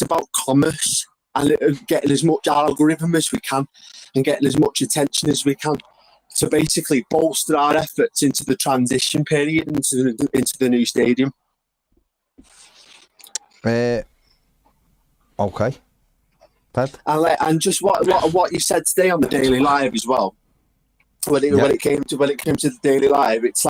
about commerce and getting as much algorithm as we can and getting as much attention as we can to basically bolster our efforts into the transition period into the new stadium. Okay. Ped? And just what you said today on the Daily Live as well. When it came to the Daily Live, it's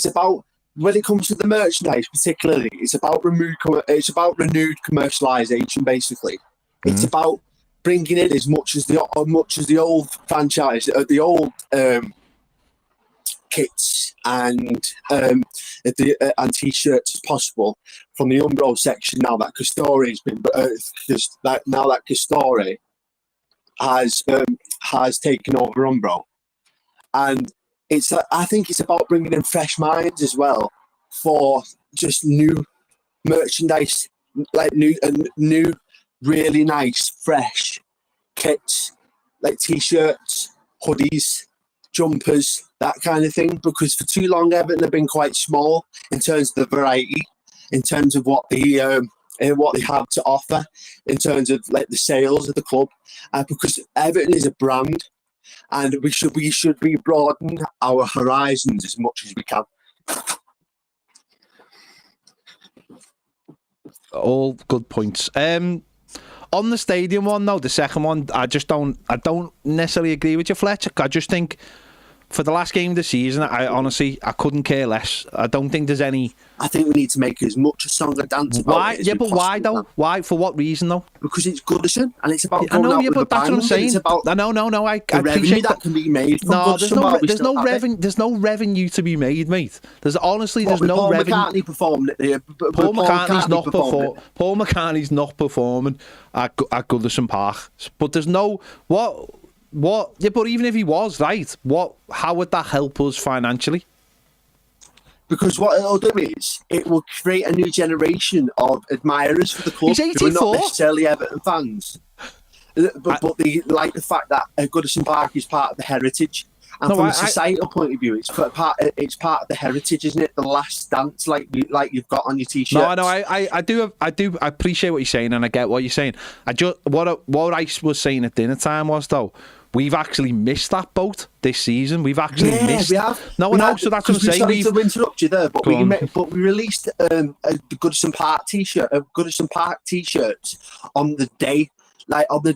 about when it comes to the merchandise particularly, it's about renewed commercialization basically. It's about bringing in as much as the old franchise, the old kits and t-shirts as possible from the Umbro section. Now that Castore has taken over Umbro, and I think it's about bringing in fresh minds as well for just new merchandise, like new really nice fresh kits like t-shirts, hoodies, jumpers, that kind of thing, because for too long Everton have been quite small in terms of the variety, in terms of what they have to offer, in terms of like the sales of the club, because Everton is a brand. and we should be broaden our horizons as much as we can. All good points. On the stadium one, though, the second one, I don't necessarily agree with you, Fletch. I just think for the last game of the season, I couldn't care less. I don't think there's any. I think we need to make as much a song and dance about why? it as Yeah, we but why possibly though? can. Why? For what reason though? Because it's Goodison, and it's about I going know, out yeah, with but the that's what I'm band, and saying. it's about No, I the revenue appreciate that can be made from No, Goodison. while we there's still no have it. revenue. There's no revenue to be made, mate. There's honestly, there's no Paul revenue. McCartney performed it. Paul McCartney's not performed it. Paul McCartney's not performing at Goodison Park. But there's no what. Yeah, but even if he was, right, how would that help us financially? Because what it'll do is it will create a new generation of admirers for the club. He's who are 84. not necessarily Everton fans, but they like the fact that Goodison Park is part of the heritage. And from a societal point of view, it's part of the heritage, isn't it? The last dance, like you've got on your t-shirt. No, I do appreciate what you're saying, and I get what you're saying. What I was saying at dinner time was though, we've actually missed that boat this season. We've actually missed. We have. So that's what I'm saying. Sorry to interrupt you there, but we released the Goodison Park t-shirt, Goodison Park t-shirts on the day of the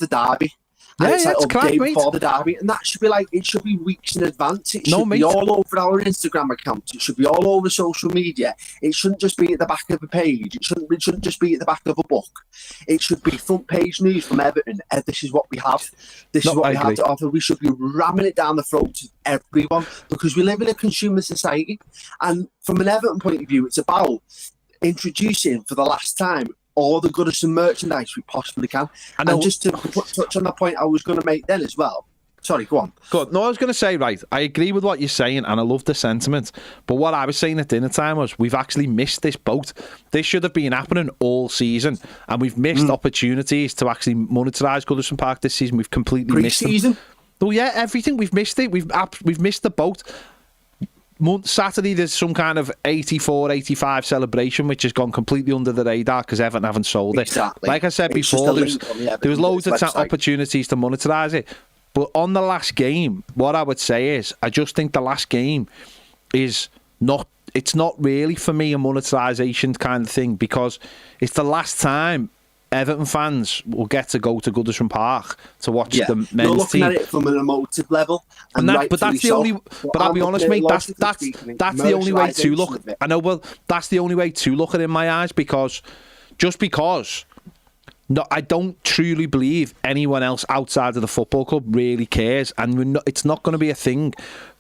derby. And it's the day before the derby, and that should be weeks in advance. It should be all over our Instagram account. It should be all over social media. It shouldn't just be at the back of a page. It shouldn't just be at the back of a book. It should be front page news from Everton. This is what we have. This is what we have to offer. We should be ramming it down the throats of everyone because we live in a consumer society, and from an Everton point of view, it's about introducing for the last time all the Goodison merchandise we possibly can. And just to touch on the point I was going to make then as well. Sorry, go on. Good. No, I was going to say, right, I agree with what you're saying and I love the sentiment. But what I was saying at dinner time was we've actually missed this boat. This should have been happening all season. And we've missed opportunities to actually monetize Goodison Park this season. We've completely missed them. Oh, yeah, everything. We've missed it. We've missed the boat. Saturday there's some kind of 84, 85 celebration which has gone completely under the radar because Everton haven't sold it. Exactly. Like I said before, there was loads of opportunities to monetize it. But on the last game, what I would say is I just think the last game is not, it's not really for me a monetization kind of thing because it's the last time Everton fans will get to go to Goodison Park to watch the men's team. You're looking at it from an emotive level, but that's the only. But I'll be honest, mate. That's the only way to look. I know. Well, that's the only way to look at it in my eyes because, no, I don't truly believe anyone else outside of the football club really cares, and it's not going to be a thing.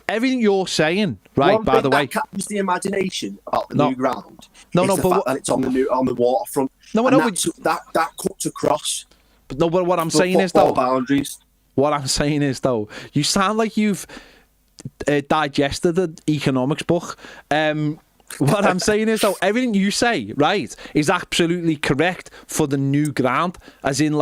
Everything you're saying, right? By the way, that captures the imagination about the new ground. But it's on the waterfront. No, I know that cuts across. But no, but what I'm saying is though, boundaries. What I'm saying is though, you sound like you've digested the economics book. What I'm saying is though, everything you say, right, is absolutely correct for the new ground, as in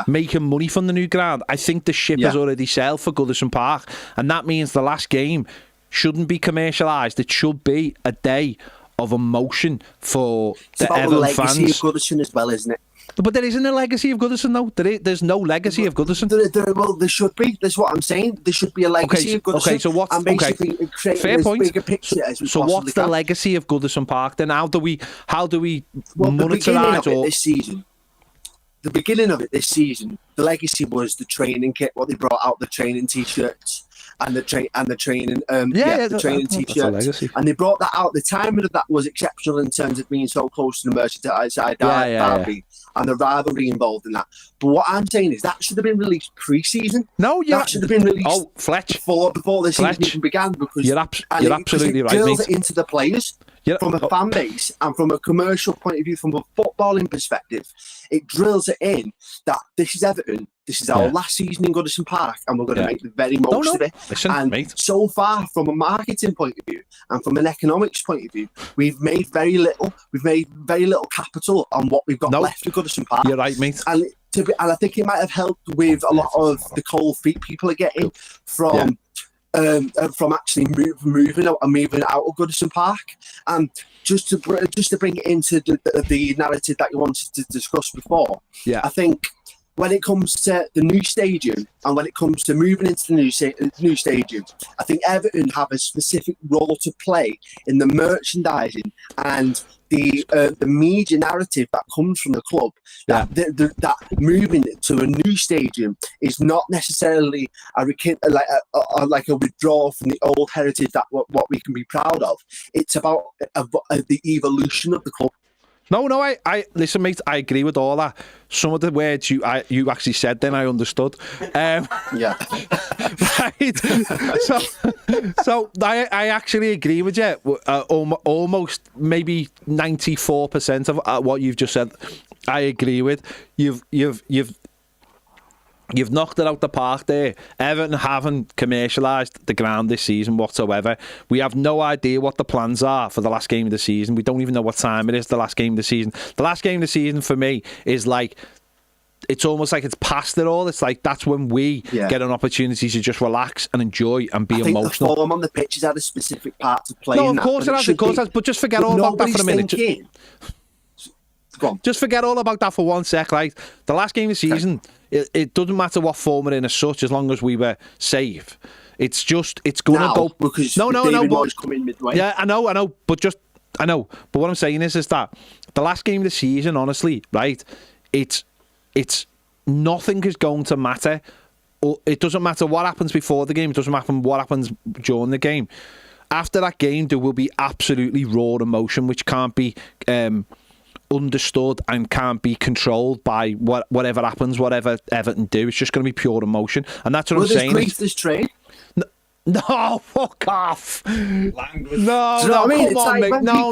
making money from the new ground. I think the ship has already sailed for Goodison Park, and that means the last game shouldn't be commercialised. It should be a day of emotion for the Everton fans. It's about the legacy of Goodison as well, isn't it? But there isn't a legacy of Goodison, though. There's no legacy of Goodison. Well, there should be. That's what I'm saying. There should be a legacy of Goodison. Okay, so what's fair point? Bigger picture as we so what's the legacy of Goodison Park? Then how do we monetize this season? The beginning of it this season, the legacy was the training kit. What they brought out, the training t-shirts. And the training t-shirts, and they brought that out. The timing of that was exceptional in terms of being so close to the merchandise derby and the rivalry involved in that. But what I'm saying is that should have been released pre-season. That should have been released Fletch before the season even began because you're absolutely right, mate. It drills it into the players from a fan base and from a commercial point of view, from a footballing perspective. It drills it in that this is Everton. This is our last season in Goodison Park, and we're going to make the very most of it. So far, from a marketing point of view and from an economics point of view, we've made very little. We've made very little capital on what we've got left of Goodison Park. You're right, mate. And I think it might have helped with a lot of the cold feet people are getting from actually moving out of Goodison Park. And just to bring it into the narrative that you wanted to discuss before, I think when it comes to the new stadium and when it comes to moving into the new stadium, I think Everton have a specific role to play in the merchandising and the media narrative that comes from the club. That that moving to a new stadium is not necessarily like a withdrawal from the old heritage that what we can be proud of. It's about the evolution of the club. No, I listen, mate. I agree with all that. Some of the words you actually said, then I understood. Yeah. Right. So I actually agree with you. Almost maybe 94% of what you've just said, I agree with. You've knocked it out the park there. Everton haven't commercialised the ground this season whatsoever. We have no idea what the plans are for the last game of the season. We don't even know what time it is, the last game of the season. The last game of the season for me is like, it's almost like it's past it all. It's like that's when we get an opportunity to just relax and enjoy and be emotional. The form on the pitch has had a specific part to play. No, of course it has. But just forget all about that for a minute. Go on. Just forget all about that for 1 sec, right? The last game of the season, it doesn't matter what form we're in as such, as long as we were safe. It's going to go. Because David Moyes come in midway. Yeah, I know. But what I'm saying is that the last game of the season, honestly, right? It's nothing is going to matter. It doesn't matter what happens before the game. It doesn't matter what happens during the game. After that game, there will be absolutely raw emotion, which can't be understood and can't be controlled by whatever happens, whatever Everton do. It's just going to be pure emotion, and that's what I'm saying. This trade. No, fuck off. Language. No, come on, mate. No.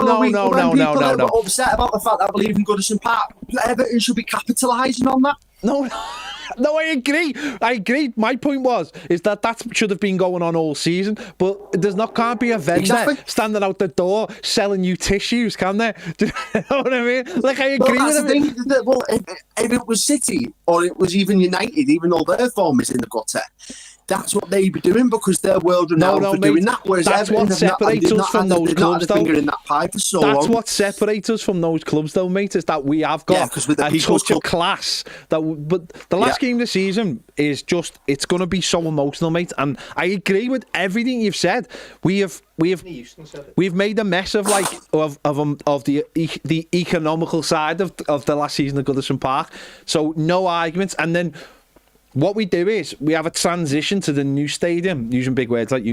People are upset about the fact that I believe in Goodison Park. Everton should be capitalising on that. No, I agree. My point is that should have been going on all season, but can't be a vendor standing out the door selling you tissues, can there? Do you know what I mean? Like, I agree with him. If it was City or it was even United, even though their form is in the gutter, that's what they'd be doing because they're world renowned for doing that. Whereas that's what separates us from those clubs, though. That's what separates us from those clubs, though, mate, is that we have got a touch of class. But the last game of the season is just, it's going to be so emotional, mate. And I agree with everything you've said. We've made a mess of the economical side of the last season of Goodison Park. So no arguments. And then what we do is we have a transition to the new stadium, using big words like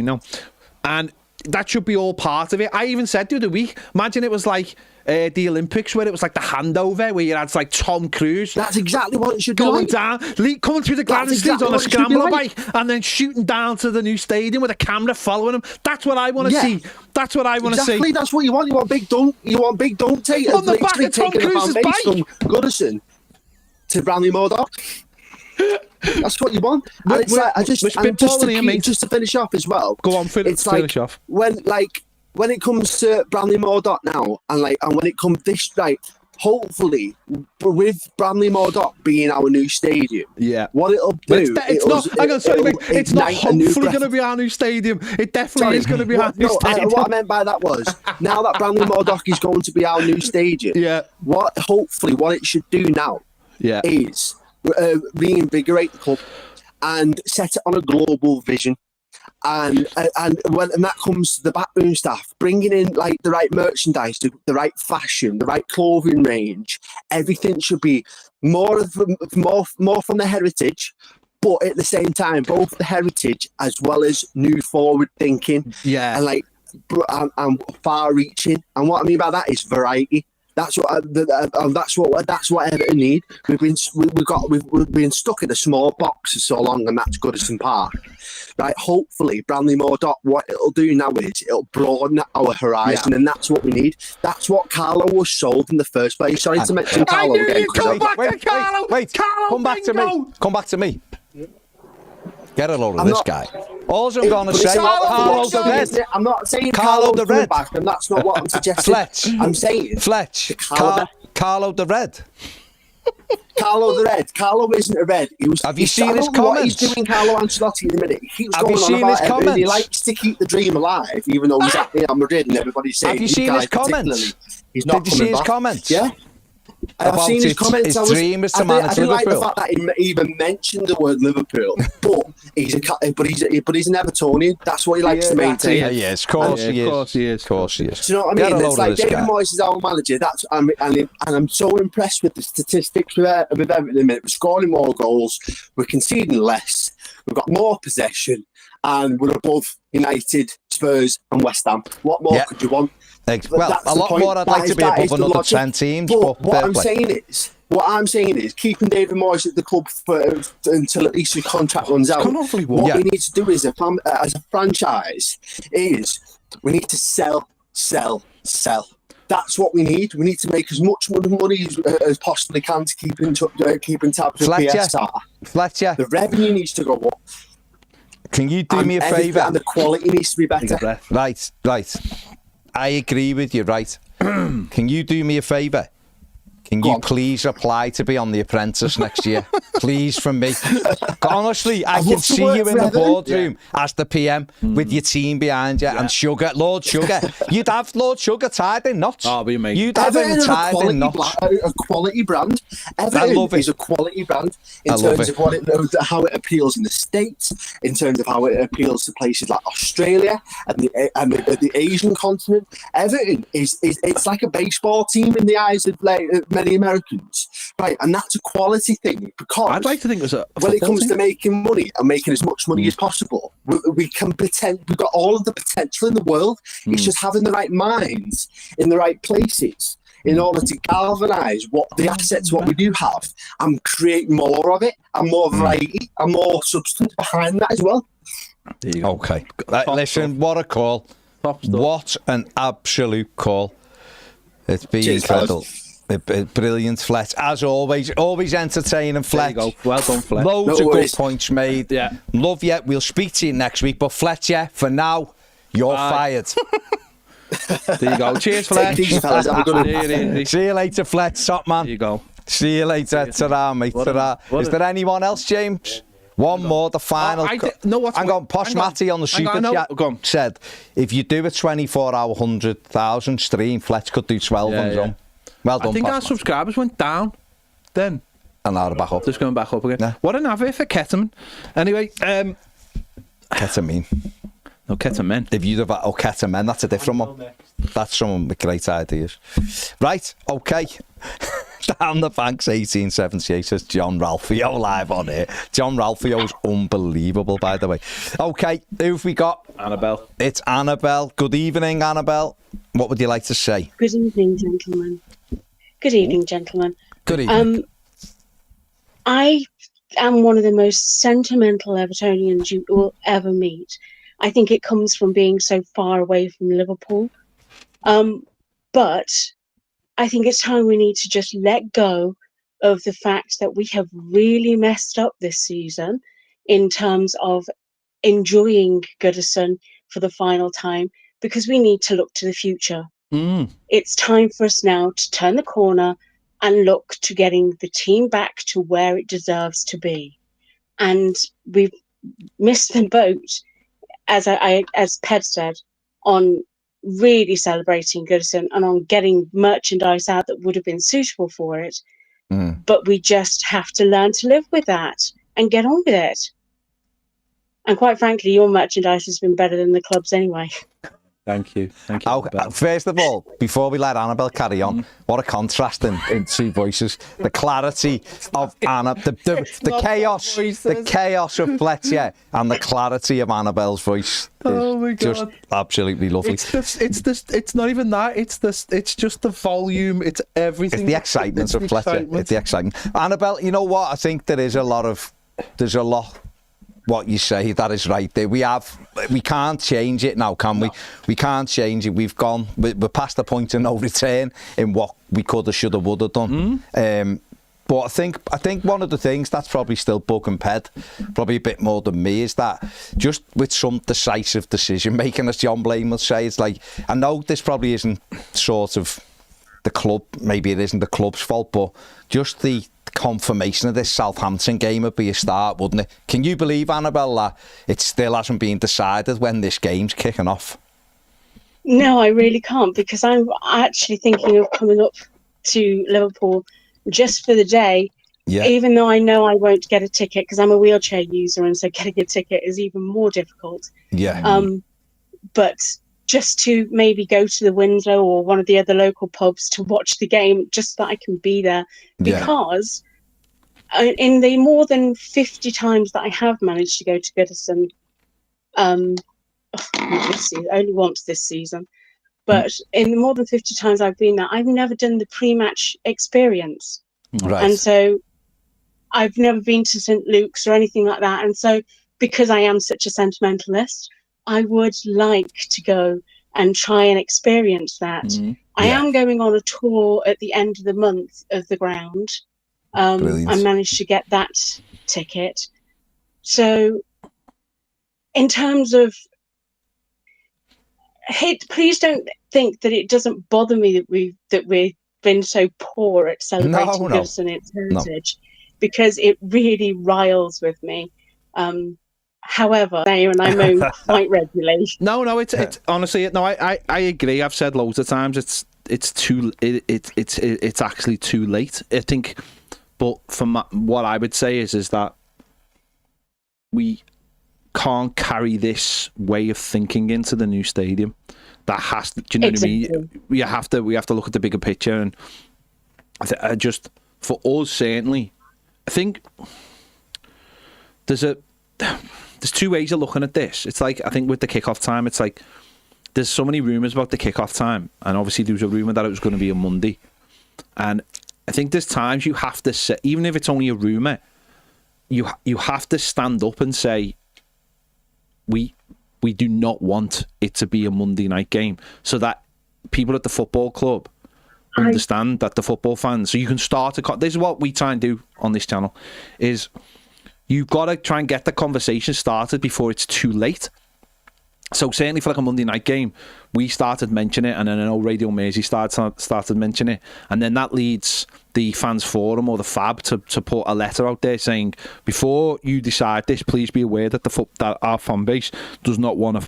and that should be all part of it. I even said the other week, imagine it was like the Olympics where it was like the handover where you had like Tom Cruise. That's exactly what it should be going down, coming through the grandstands on a scrambler bike and then shooting down to the new stadium with a camera following him. That's what I want to see. That's what I want to see. Exactly, that's what you want. You want big dunk take on the back of Tom Cruise's bike from Goodison to Bramley Modoc. That's what you want. And it's like, just to finish off as well. Go on, finish off. When it comes to Bramley Modoc now, and when it comes this hopefully with Bramley Modoc being our new stadium, what it'll do, it's not hopefully going to be our new stadium. It definitely is going to be our new stadium. What I meant by that was, now that Bramley Modoc is going to be our new stadium, what it should do now is reinvigorate the club and set it on a global vision, and when that comes to the backroom staff, bringing in like the right merchandise, the right fashion, the right clothing range, everything should be more from the heritage, but at the same time both the heritage as well as new forward thinking, and far reaching. And what I mean by that is variety. That's what Everton need. We've been stuck in a small box for so long, and that's Goodison Park, right? Hopefully, Bramley Modoc, what it'll do now is it'll broaden our horizon, and that's what we need. That's what Carlo was sold in the first place. Sorry to mention Carlo again. Wait, come back to me. Get a load of this guy. All I'm going to say, Carlo the Red. I'm not saying Carlo the Red. Back, and that's not what I'm suggesting. Fletch. I'm saying Fletch. Carlo the Red. Carlo the Red. Carlo isn't a red. Have you seen his comments? What he's doing, Carlo Ancelotti, in a minute. He keeps going on about his comments? He likes to keep the dream alive, even though he's at Real Madrid and everybody's saying. Have you seen his comments? He's not. Did you see his comments? Yeah. I've about seen his comments. his dream is to manage I do like the Liverpool. fact that he even mentioned the word Liverpool, but he's an Evertonian. That's what he likes to maintain. Yeah, yes, of course he is. Of course he is. Do you know what I mean? It's like David Moyes is our manager. And I'm so impressed with the statistics with Everton at the minute. We're scoring more goals, we're conceding less, we've got more possession, and we're above United, Spurs, and West Ham. What more could you want? Well, a lot more I'd like to be above another 10 teams. But what I'm saying is keeping David Moyes at the club until at least his contract runs out. What we need to do as a franchise is we need to sell. That's what we need. We need to make as much money as possibly can to keep in tabs with PSR. Fletcher. The revenue needs to go up. Can you do me a favour? And the quality needs to be better. Right. I agree with you, right? Can you do me a favour? Can you please apply to be on The Apprentice next year? Please, from me. Honestly, I can see you in the boardroom as the PM with your team behind you and Lord Sugar. You'd have Lord Sugar tied in knots. Oh, be amazing. You'd have him tied in knots. A quality brand. Everton is a quality brand in terms of how it appeals in the States, in terms of how it appeals to places like Australia and the Asian continent. Everton it's like a baseball team in the eyes of many Americans, right? And that's a quality thing, because I'd like to think there's when it comes to making money and making as much money as possible, we can pretend we've got all of the potential in the world. It's just having the right minds in the right places in order to galvanise what the assets, what we do have, and create more of it, and more variety, and more substance behind that as well. Okay. Listen, what a call. What an absolute call. It's been incredible. Brilliant, Fletch. As always entertaining, Fletch. There you go. Well done, Fletch. Loads of good points made. Yeah. Love you. We'll speak to you next week. But Fletch, for now, you're fired. There you go. Cheers, Fletch. See you later, Fletch. Top man. There you go. See you later. Ta-ra, mate. Ta-ra. Is there anyone else, James? One more, the final. Hang on, Posh Matty on the Super Chat said, if you do a 24-hour 100,000 stream, Fletch could do 12 on his own. Well done, I think Posh our subscribers went down then. And now they're back up. Just going back up again. Yeah. What an avid for ketamine. Anyway, ketamine. No, ketamine. If you'd have ketamine, that's a different one. That's someone with great ideas. Right, okay. Down the banks 1878 says John Ralphio live on here. John Ralphio's unbelievable, by the way. Okay, who've we got? Annabelle. It's Annabelle. Good evening, Annabelle. What would you like to say? Good evening, gentlemen. Good evening, gentlemen. Good evening. I am one of the most sentimental Evertonians you will ever meet. I think it comes from being so far away from Liverpool. But I think it's time we need to just let go of the fact that we have really messed up this season in terms of enjoying Goodison for the final time, because we need to look to the future. It's time for us now to turn the corner and look to getting the team back to where it deserves to be. And we've missed the boat, as Ped said, on really celebrating Goodison and on getting merchandise out that would have been suitable for it. But we just have to learn to live with that and get on with it. And quite frankly, your merchandise has been better than the club's anyway. Thank you. First of all, before we let Annabelle carry on, what a contrast in two voices. The clarity of Anna, the chaos of Fletcher, and the clarity of Annabelle's voice. Oh my God. Just absolutely lovely. It's not even that. It's just the volume. It's everything. It's the excitement of Fletcher. It's the excitement. Annabelle, you know what? I think there's a lot. What you say, that is right there. We can't change it now, can we? No. We can't change it. We're past the point of no return in what we could have, should have, would have done. But I think one of the things that's probably still Bug and Ped, probably a bit more than me, is that just with some decisive decision making, as John Blaine would say, it's like, I know this probably isn't sort of the club, maybe it isn't the club's fault, but just the confirmation of this Southampton game would be a start, wouldn't it? Can you believe, Annabelle, that it still hasn't been decided when this game's kicking off? No, I really can't, because I'm actually thinking of coming up to Liverpool just for the day, Yeah. even though I know I won't get a ticket because I'm a wheelchair user, and so getting a ticket is even more difficult. Yeah. But just to maybe go to the Windsor or one of the other local pubs to watch the game, just that I can be there, because in the more than 50 times that I have managed to go to Goodison, only once this season, but in the more than 50 times I've been there, I've never done the pre-match experience. Right. And so I've never been to St. Luke's or anything like that. And so because I am such a sentimentalist, I would like to go and try and experience that. I am going on a tour at the end of the month of the ground. I managed to get that ticket. So in terms of please don't think that it doesn't bother me that we've been so poor at celebrating Goodison and its heritage, because it really riles with me. However, and I moan quite regularly. No, it's honestly, no, I agree. I've said loads of times it's actually too late, I think. But what I would say is that we can't carry this way of thinking into the new stadium. That has to, do you know what I mean? We have to look at the bigger picture, and I just, for us certainly, I think there's two ways of looking at this. It's like, I think with the kickoff time, it's like there's so many rumours about the kickoff time, and obviously there was a rumour that it was going to be a Monday, and I think there's times you have to say, even if it's only a rumour, you have to stand up and say, we do not want it to be a Monday night game, so that people at the football club understand that the football fans, so you can start this is what we try and do on this channel, is you've got to try and get the conversation started before it's too late. So certainly for like a Monday night game, we started mentioning it, and then I know Radio Mersey started mentioning it, and then that leads the fans forum or the Fab to put a letter out there saying, before you decide this, please be aware that that our fan base does not want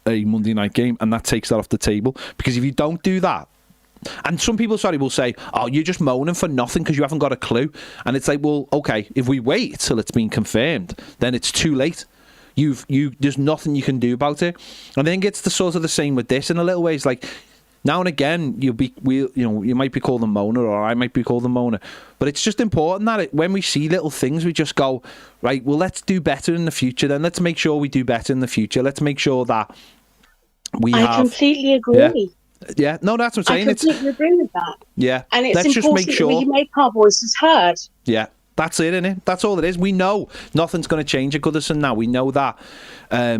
a Monday night game, and that takes that off the table. Because if you don't do that, and some people, will say, oh, you're just moaning for nothing because you haven't got a clue. And it's like, well, okay, if we wait till it's been confirmed, then it's too late. There's nothing you can do about it. And then it's the same with this in a little ways. Like, now and again, you might be called a moaner, or I might be called a moaner. But it's just important that when we see little things, we just go, right, well, let's do better in the future. Then let's make sure we do better in the future. Let's make sure that I completely agree. Yeah, no, that's what I'm saying. I completely agree with that. Yeah, and it's let's important just make sure that we make our voices heard. Yeah, that's it, isn't it? That's all it is. We know nothing's going to change at Goodison now. We know that. There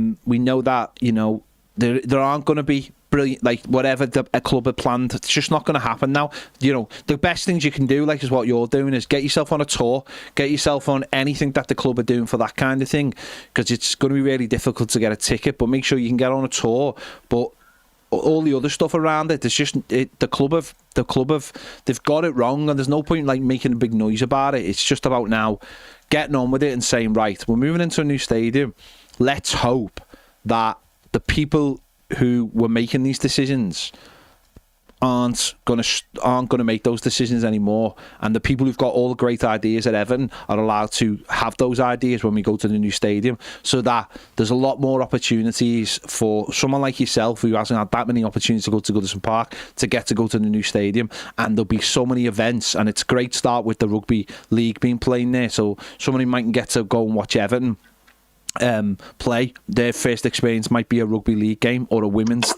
aren't going to be brilliant, like whatever a club had planned. It's just not going to happen now. The best things you can do, like is what you're doing, is get yourself on a tour, get yourself on anything that the club are doing for that kind of thing, because it's going to be really difficult to get a ticket. But make sure you can get on a tour. But all the other stuff around it, it's just the club have they've got it wrong, and there's no point like making a big noise about it. It's just about now getting on with it and saying, right, we're moving into a new stadium. Let's hope that the people who were making these decisions aren't gonna make those decisions anymore, and the people who've got all the great ideas at Everton are allowed to have those ideas when we go to the new stadium, so that there's a lot more opportunities for someone like yourself who hasn't had that many opportunities to go to Goodison Park to get to go to the new stadium. And there'll be so many events, and it's a great start with the rugby league being playing there, so somebody might get to go and watch Everton play. Their first experience might be a rugby league game or a women's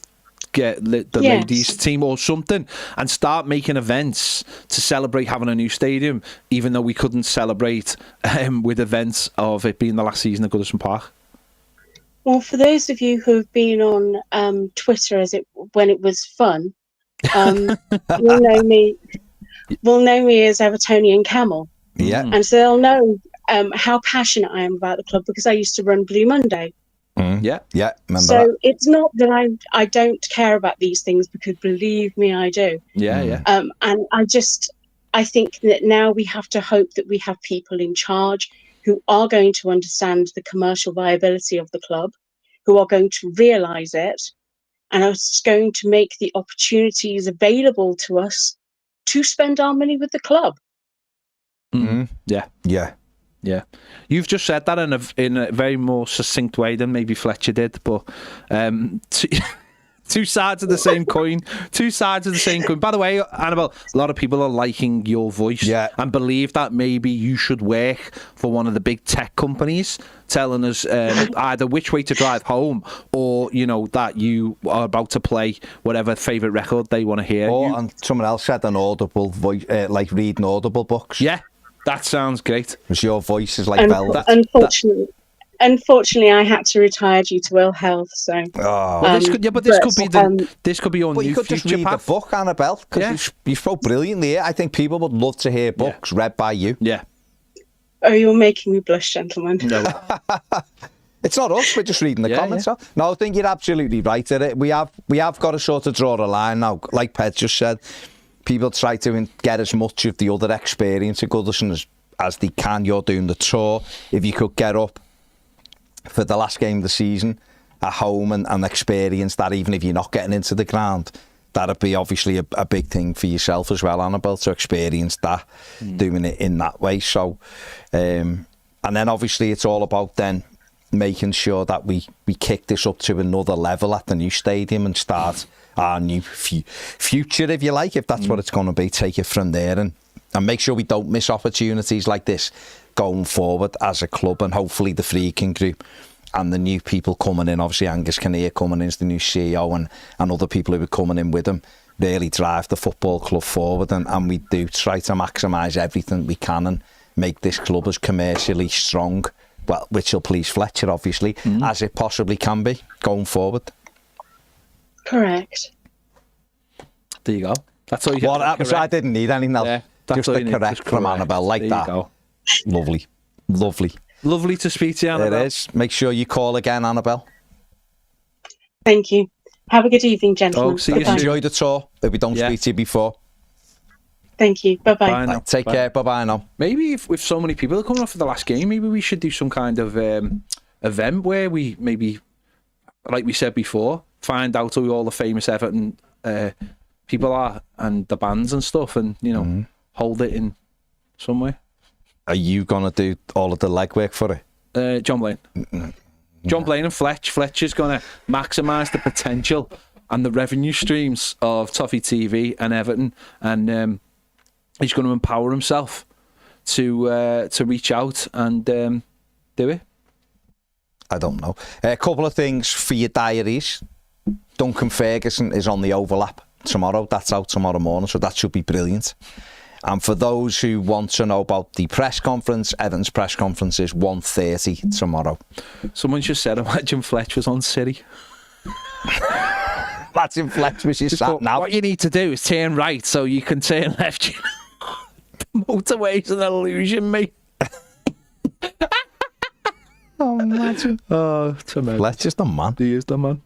ladies team or something, and start making events to celebrate having a new stadium, even though we couldn't celebrate with events of it being the last season at Goodison Park. Well, for those of you who have been on Twitter when it was fun, will know me as Evertonian Camel. Yeah. And so they'll know how passionate I am about the club, because I used to run Blue Monday. Yeah, remember so that. It's not that I don't care about these things, because believe me, I do. And I think that now we have to hope that we have people in charge who are going to understand the commercial viability of the club, who are going to realise it, and are going to make the opportunities available to us to spend our money with the club. Yeah. You've just said that in a very more succinct way than maybe Fletcher did, but two sides of the same coin. Two sides of the same coin. By the way, Annabelle, a lot of people are liking your voice and believe that maybe you should work for one of the big tech companies, telling us either which way to drive home or, that you are about to play whatever favourite record they want to hear. And someone else said an audible voice, like reading audible books. Yeah, that sounds great. Because your voice is like velvet. Unfortunately, I had to retire due to ill health. So, this could be your new future path. You could just read the book, Annabelle, because you spoke brilliantly here. I think people would love to hear books read by you. Yeah. Oh, you're making me blush, gentlemen. No. It's not us. We're just reading the comments. Yeah. No, I think you're absolutely right. We have got to sort of draw a line now. Like Ped just said, people try to get as much of the other experience at Goodison as they can. You're doing the tour. If you could get up for the last game of the season at home and experience that, even if you're not getting into the ground, that'd be obviously a big thing for yourself as well, Annabelle, to experience that, doing it in that way. So, and then obviously it's all about then making sure that we kick this up to another level at the new stadium and start our new future, if you like, if that's what it's going to be. Take it from there and make sure we don't miss opportunities like this going forward as a club, and hopefully the Freaking Group and the new people coming in, obviously Angus Kinnear coming in as the new CEO and other people who are coming in with him, really drive the football club forward, and we do try to maximise everything we can and make this club as commercially strong, well, which will please Fletcher obviously, as it possibly can be going forward. Correct. There you go. That's all you What happens? I didn't need anything else. Yeah, just a correct from Annabelle, like there that. You go. Lovely to speak to you, Annabelle. It is. Make sure you call again, Annabelle. Thank you. Have a good evening, gentlemen. See you soon. Enjoy the tour if we don't speak to you before. Thank you. Bye-bye. Bye now. Take care. Bye-bye now. Maybe if so many people are coming off for the last game, maybe we should do some kind of event where we maybe, like we said before, find out who all the famous Everton people are and the bands and stuff, and hold it in some way. Are you gonna do all of the legwork for it? John Blaine. John Blaine and Fletch. Fletch is gonna maximise the potential and the revenue streams of Toffee TV and Everton, and he's going to empower himself to reach out and do it. I don't know. A couple of things for your diaries. Duncan Ferguson is on the overlap tomorrow. That's out tomorrow morning, so that should be brilliant. And for those who want to know about the press conference, Everton's press conference is 1:30 tomorrow. Someone just said, imagine Fletch was on City. Imagine Fletch was his sat now. What you need to do is turn right so you can turn left. The motorway's an illusion, mate. Oh, imagine. Oh, tremendous. Fletch is the man. He is the man.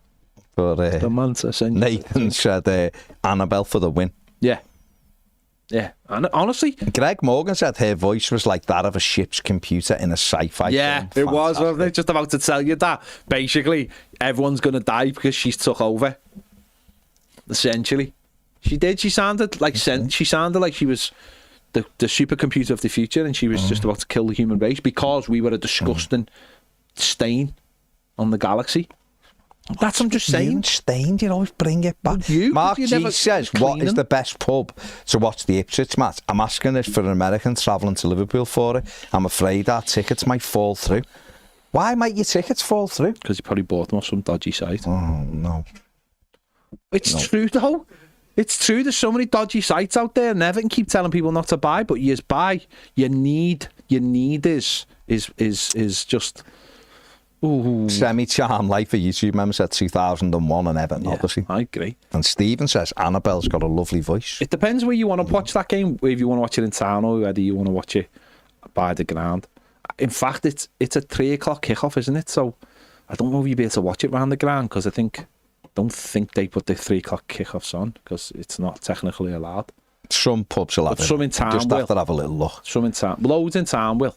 But, the man's essential. Nathan said Annabelle for the win. Yeah. Yeah, and honestly, Greg Morgan said her voice was like that of a ship's computer in a sci-fi film. Fantastic. It was. Wasn't it? Just about to tell you that basically everyone's going to die because she's took over. Essentially, she did. She sounded like she was the supercomputer of the future, and she was just about to kill the human race because we were a disgusting stain on the galaxy. That's what I'm just saying. Stained, you always bring it back. Mark G says, what is the best pub to watch the Ipswich match? I'm asking this for an American travelling to Liverpool for it. I'm afraid our tickets might fall through. Why might your tickets fall through? Because you probably bought them off some dodgy site. Oh, no. It's true, though. It's true. There's so many dodgy sites out there. And Everton keep telling people not to buy, but you buy. Your need is just... Ooh. Semi-charm life for YouTube member said 2001 and Everton, obviously. I agree. And Stephen says Annabelle's got a lovely voice. It depends where you want to watch that game, if you want to watch it in town or whether you want to watch it by the ground. In fact, it's a 3 o'clock kickoff, isn't it? So I don't know if you'll be able to watch it round the ground because don't think they put the 3 o'clock kickoffs on because it's not technically allowed. Some pubs will have it. Some in town just have to have a little look. Some in town. Loads in town will.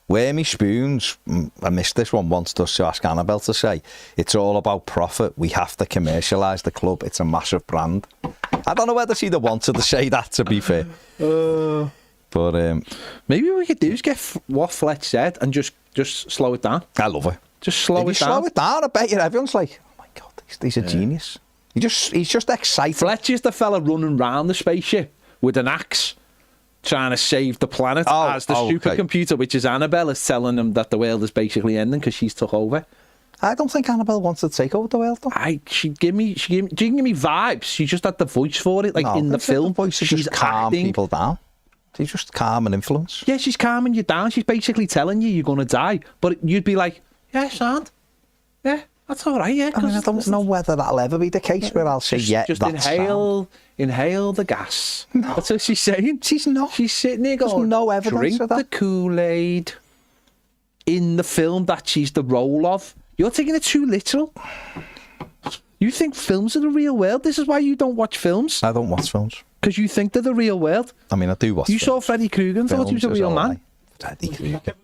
Where me spoons, I missed this one, wants us to ask Annabelle to say, it's all about profit. We have to commercialise the club. It's a massive brand. I don't know whether she'd have wanted to say that, to be fair. But maybe what we could do is get what Fletch said and just slow it down. I love her. Just slow it down. Slow it down. I bet you everyone's like, oh my God, he's a genius. He's just excited. Fletch is the fella running round the spaceship with an axe, trying to save the planet, as the supercomputer, which is Annabelle, is telling him that the world is basically ending because she's took over. I don't think Annabelle wants to take over the world, though. She didn't give me vibes. She just had the voice for it, in the film. The voice is just calm people down. She's just calm and influence. Yeah, she's calming you down. She's basically telling you're going to die. But you'd be like, yeah, Shant. Yeah, that's all right, yeah. I mean, I don't know whether that'll ever be the case where I'll say, yeah, just that's inhale the gas. No. That's what she's saying. She's not. She's sitting there going, there's no evidence drink of that. the Kool-Aid in the film that she's the role of. You're taking it too literal. You think films are the real world? This is why you don't watch films. I don't watch films. Because you think they're the real world. I mean, I do watch You saw Freddy Krueger and thought he was a real man. Freddy Krueger.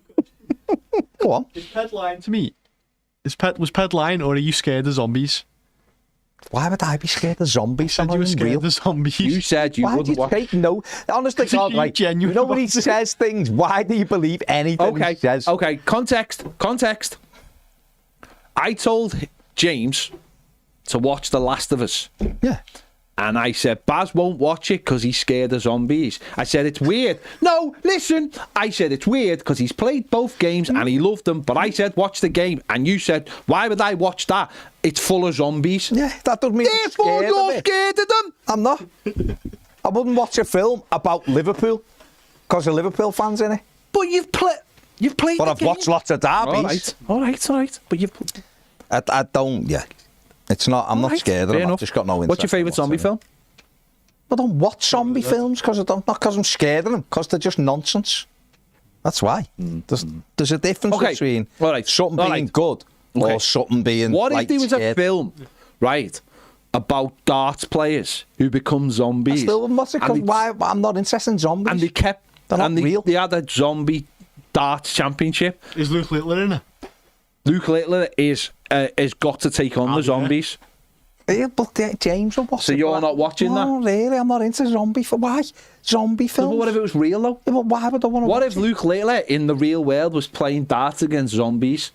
Go on. Is Ped lying to me? Was Ped lying, or are you scared of zombies? Why would I be scared of zombies? You were scared of zombies. You said you wouldn't watch. Honestly, God, like, you know when he says things, why do you believe anything he says? Okay, context. I told James to watch The Last of Us. Yeah. And I said, Baz won't watch it because he's scared of zombies. I said, it's weird. No, listen. I said, it's weird because he's played both games and he loved them. But I said, watch the game. And you said, why would I watch that? It's full of zombies. Yeah, that doesn't mean therefore you're scared of them. I'm not. I wouldn't watch a film about Liverpool because of Liverpool fans in it. But you've played But I've watched lots of derbies. All right. But you've... I don't, yeah. It's not, I'm not scared of them. I've just got no interest. What's your favourite zombie film? I don't watch zombie films not because I'm scared of them, because they're just nonsense. That's why. There's a difference between something being good or something being What if there was a film, right, about darts players who become zombies? Still, why I'm not interested in zombies. And they kept... They're not real. They had a zombie darts championship. Is Luke Littler in it? Luke Littler is got to take on the zombies. Yeah, but James will watch it. So you're not watching that? No, really, I'm not into zombie. Why? Zombie films? But what if it was real, though? Yeah, but why would I want to What watch if Luke Littler in the real world was playing darts against zombies?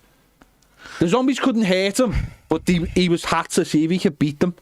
The zombies couldn't hurt him, but he was had to see if he could beat them.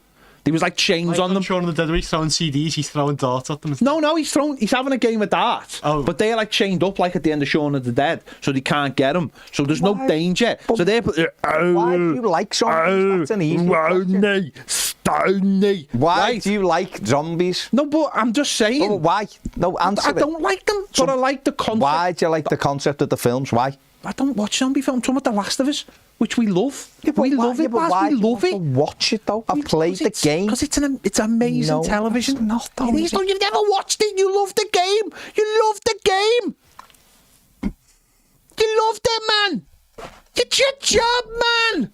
There was like chains on them. Shaun of the Dead, where he's throwing CDs, he's throwing darts at them. No, he's having a game of darts. Oh. But they're like chained up like at the end of Shaun of the Dead, so they can't get him. So there's no danger. So they're... why do you like zombies? That's an easy question. Stoney. Why do you like zombies? No, but I'm just saying. Oh, why? No, answer I don't like them, but I like the concept. Why do you like the concept of the films? Why? I don't watch zombie films. I'm talking about The Last of Us, which we love. Yeah, we love it, but why we love it. Watch it though. I've played the game. Because it's amazing television. It's not though. It is, though. You've never watched it. You love the game. You love the game. You loved it, man. It's your job, man.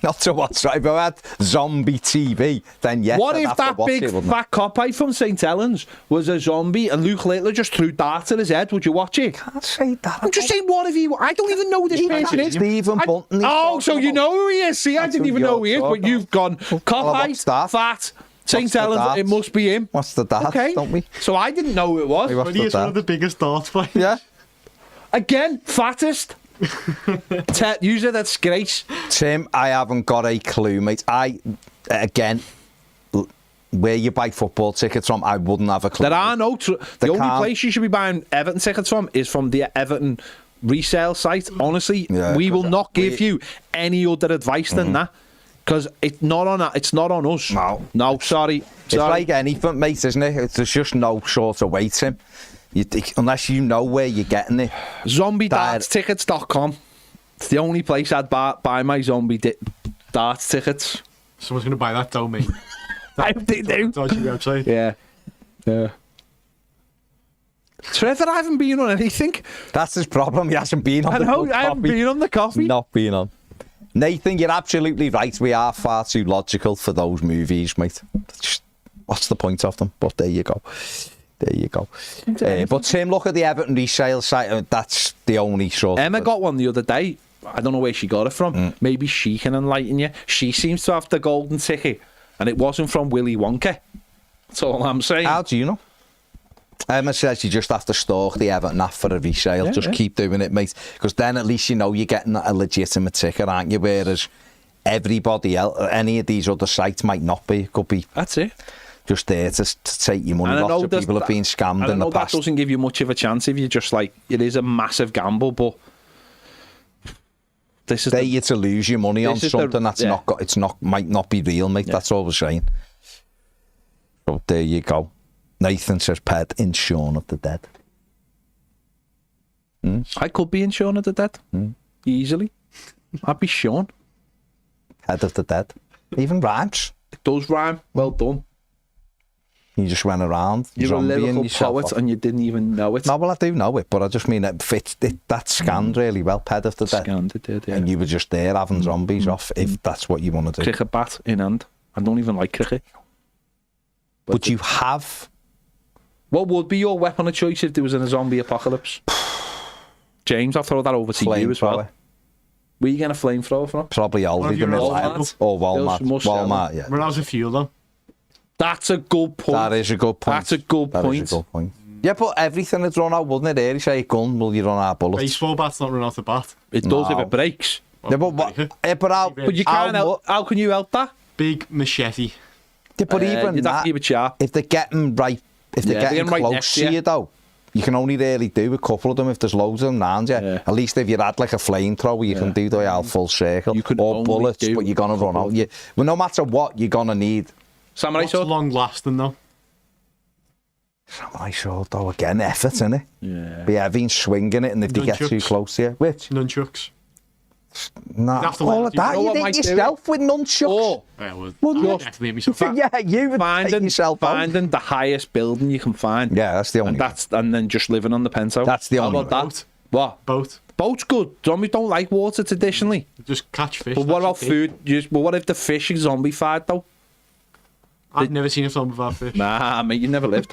Not to watch. Right, if I had zombie TV, then yes. What if that big fat cop from St. Helens was a zombie and Luke Littler just threw darts at his head? Would you watch it? I can't say that. I'm just saying, what if he... I don't even know who this person is. Stephen Bunton. Oh, so you know who he is. See, I didn't even know who he is, but you've gone cop fat, St. Helens, it must be him. What's the darts, don't we? So I didn't know who it was. But he is one of the biggest darts players. Yeah. Again, fattest. User that's disgrace. Tim, I haven't got a clue, mate. Again, where you buy football tickets from, I wouldn't have a clue. There are no... the only place you should be buying Everton tickets from is from the Everton resale site. Honestly, we will not give you any other advice than that. Because it's not on us. No, sorry. It's like anything, mate, isn't it? There's just no sort of way, Tim. Unless you know where you're getting it. ZombieDartsTickets.com. It's the only place I'd buy my zombie darts tickets. Someone's going to buy that, don't me. I hope they do. Dodgy website. Yeah. Trevor, I haven't been on anything. That's his problem. He hasn't been on I haven't been on the coffee. Not been on. Nathan, you're absolutely right. We are far too logical for those movies, mate. What's the point of them? But there you go. But Tim, look at the Everton resale site. That's the only sort. Emma got one the other day. I don't know where she got it from. Maybe she can enlighten you. She seems to have the golden ticket, and it wasn't from Willy Wonka. That's all I'm saying. How do you know? Emma says you just have to stalk the Everton app for a resale. Just keep doing it, mate. Because then at least you know you're getting a legitimate ticker, aren't you? Whereas everybody else, any of these other sites might not be. It could be. That's it. Just there to take your money. Lots of people have been scammed in the past. That doesn't give you much of a chance if you're just like, it is a massive gamble, but this is you to lose your money on something that's might not be real, mate. That's all we're saying. So there you go. Nathan says Ped in Shaun of the Dead. I could be in Shaun of the Dead easily. I'd be Shaun. Head of the Dead. Even rhymes. It does rhyme. Well done. You just went around. You're a lyrical poet and you didn't even know it. No, well, I do know it, but I just mean it fits. That scanned really well. Head of the Dead. Scanned it did, yeah. And you were just there having zombies off, if that's what you want to do. Cricket bat in hand. I don't even like cricket. But you have. What would be your weapon of choice if there was a zombie apocalypse? James, I'll throw that over to you as well. Were you getting a flamethrower from? Probably Aldi, the Walmart. Or Walmart, yeah. When I was a fuel, though. That's a good point. That is a good point. That's a good point. Yeah, but everything would run out, wouldn't it? There you say a gun, will you run out of bullets? Baseball bat's not run out of bat. It does if it breaks. Yeah, but you can't help. How can you help that? Big machete. Yeah, but even that, if they're getting right, if they're getting close to you, though, you can only really do a couple of them if there's loads of them around you. Yeah. At least if you had like a flamethrower, you can do the full circle. Or bullets, but you're going to run out. Well, no matter what, you're going to need. Samurai sword? Long lasting, though. Samurai sword, though, again, effort, innit? Yeah. Be heavy and swinging it, and if they get too close to you. Which? Nunchucks. Nah, all of that. You did yourself with nunchucks. Oh, yeah, you would take yourself out. Finding the highest building you can find. Yeah, that's the only. And then just living on the penthouse. That's the only. How about that? What? Boat. Boat's good. Zombies don't like water traditionally. Just catch fish. But what about food? But what if the fish is zombified though? I've never seen a film without fish. Nah, mate, you never lived.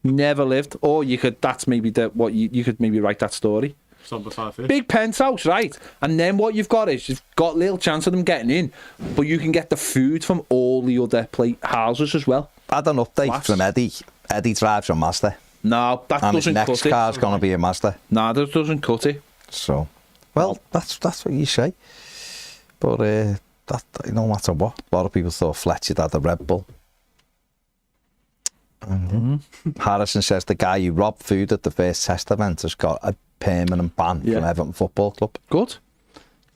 Never lived. Or you could. That's maybe you could maybe write that story. Zombified fish. Big penthouse, right? And then what you've got is you've got little chance of them getting in, but you can get the food from all the other houses as well. I had an update from Eddie. Eddie drives a Mazda. No, that and doesn't cut it. His next car's going to be a Mazda. No, that doesn't cut it. So, well, that's what you say. But that no matter what, a lot of people thought Fletch had a Red Bull. Harrison says the guy who robbed food at the first test event has got a permanent ban from Everton Football Club. Good.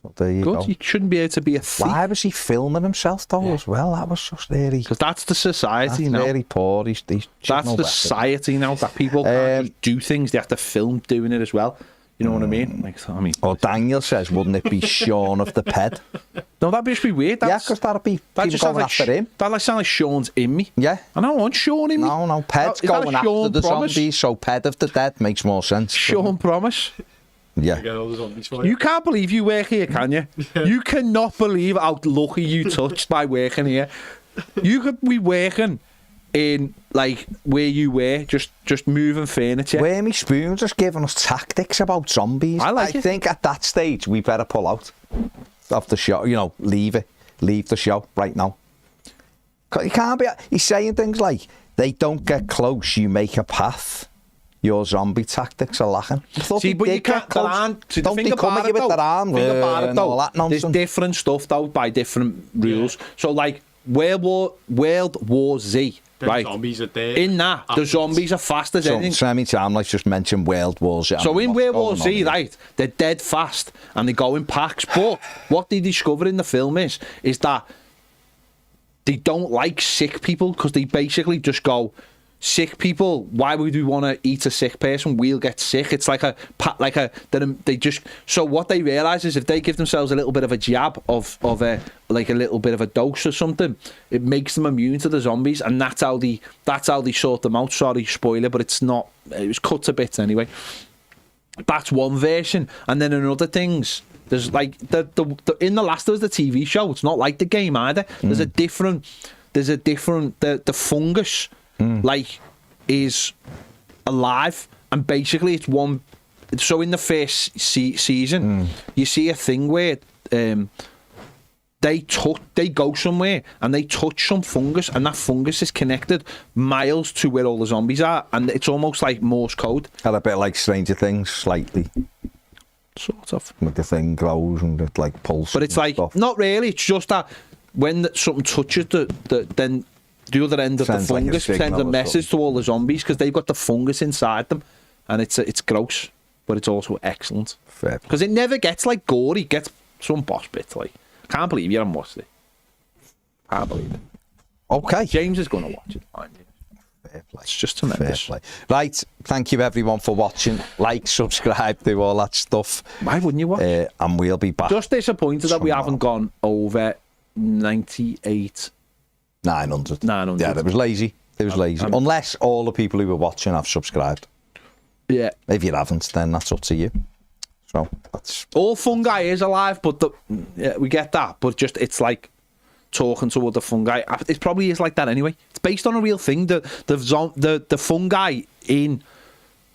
Well, there you go. You shouldn't be able to be a thief. Why was he filming himself though as well? That was just really. Because that's the society now. Very poor. He's that's the society now that people can't just do things. They have to film doing it as well. You know what I mean? Or Daniel says, wouldn't it be Shaun of the Ped? No, that'd just be weird. Because that'd be people going after him. That'd sound like Shaun's in me. Yeah. I don't want Shaun in me. No, Ped's going after the zombies, so Ped of the Dead makes more sense. Shaun Promise. Yeah. You can't believe you work here, can you? You cannot believe how lucky you touched by working here. You could be working in like where you were, just moving furniture. Where me spoons just giving us tactics about zombies. I think at that stage we better pull out of the show. You know, leave the show right now. You can't be. He's saying things like, "They don't get close, you make a path." Your zombie tactics are lacking. See, but you can't. Don't they come at you with their arm and all that nonsense? There's different stuff though by different rules. So like World War Z. Right. Zombies are there. In that, the zombies are fast as anything. So anytime, let's just mention World War Z. So in World War Z, right, they're dead fast and they go in packs. But what they discover in the film is that they don't like sick people because they basically just go, sick people, why would we want to eat a sick person? We'll get sick. It's they just. So what they realise is if they give themselves a little bit of a jab of a little bit of a dose or something, it makes them immune to the zombies, and that's how they sort them out. Sorry, spoiler, but it's not. It was cut to bits anyway. That's one version, and then in other things, there's like the in The Last of Us, the TV show. It's not like the game either. There's a different. The fungus. Like is alive, and basically it's one. So in the first season, you see a thing where the they go somewhere and they touch some fungus, and that fungus is connected miles to where all the zombies are, and it's almost like Morse code. Had a bit like Stranger Things, slightly. Sort of. Like the thing grows and it like pulses. But it's like, stuff. not really, it's just that when something touches then the other end of Sends the like a fungus signal sends a or message to all the zombies, because they've got the fungus inside them, and it's gross, but it's also excellent. Fair. Because it never gets like gory, it gets some boss bits like. Can't believe you haven't watched it. Can't believe it. Okay. James is going to watch it. Fair play. It's just tremendous. Fair play. Right, thank you everyone for watching. Like, subscribe, do all that stuff. Why wouldn't you watch? And we'll be back. Just disappointed that we haven't gone over 98. 900. 900. Yeah, it was lazy. It was lazy. Unless all the people who were watching have subscribed. Yeah. If you haven't, then that's up to you. So that's all fungi is alive, but we get that. But just it's like talking to other fungi. It probably is like that anyway. It's based on a real thing. The fungi in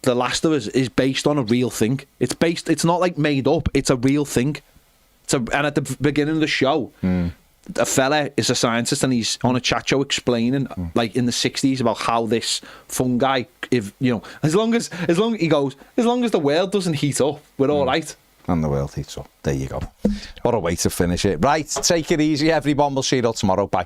The Last of Us is based on a real thing. It's not like made up. It's a real thing. And at the beginning of the show, a fella is a scientist and he's on a chat show explaining, like in the 60s, about how this fungi, if you know, as long as the world doesn't heat up, we're all right. And the world heats up. There you go. What a way to finish it. Right, take it easy, everyone. We'll see you all tomorrow. Bye.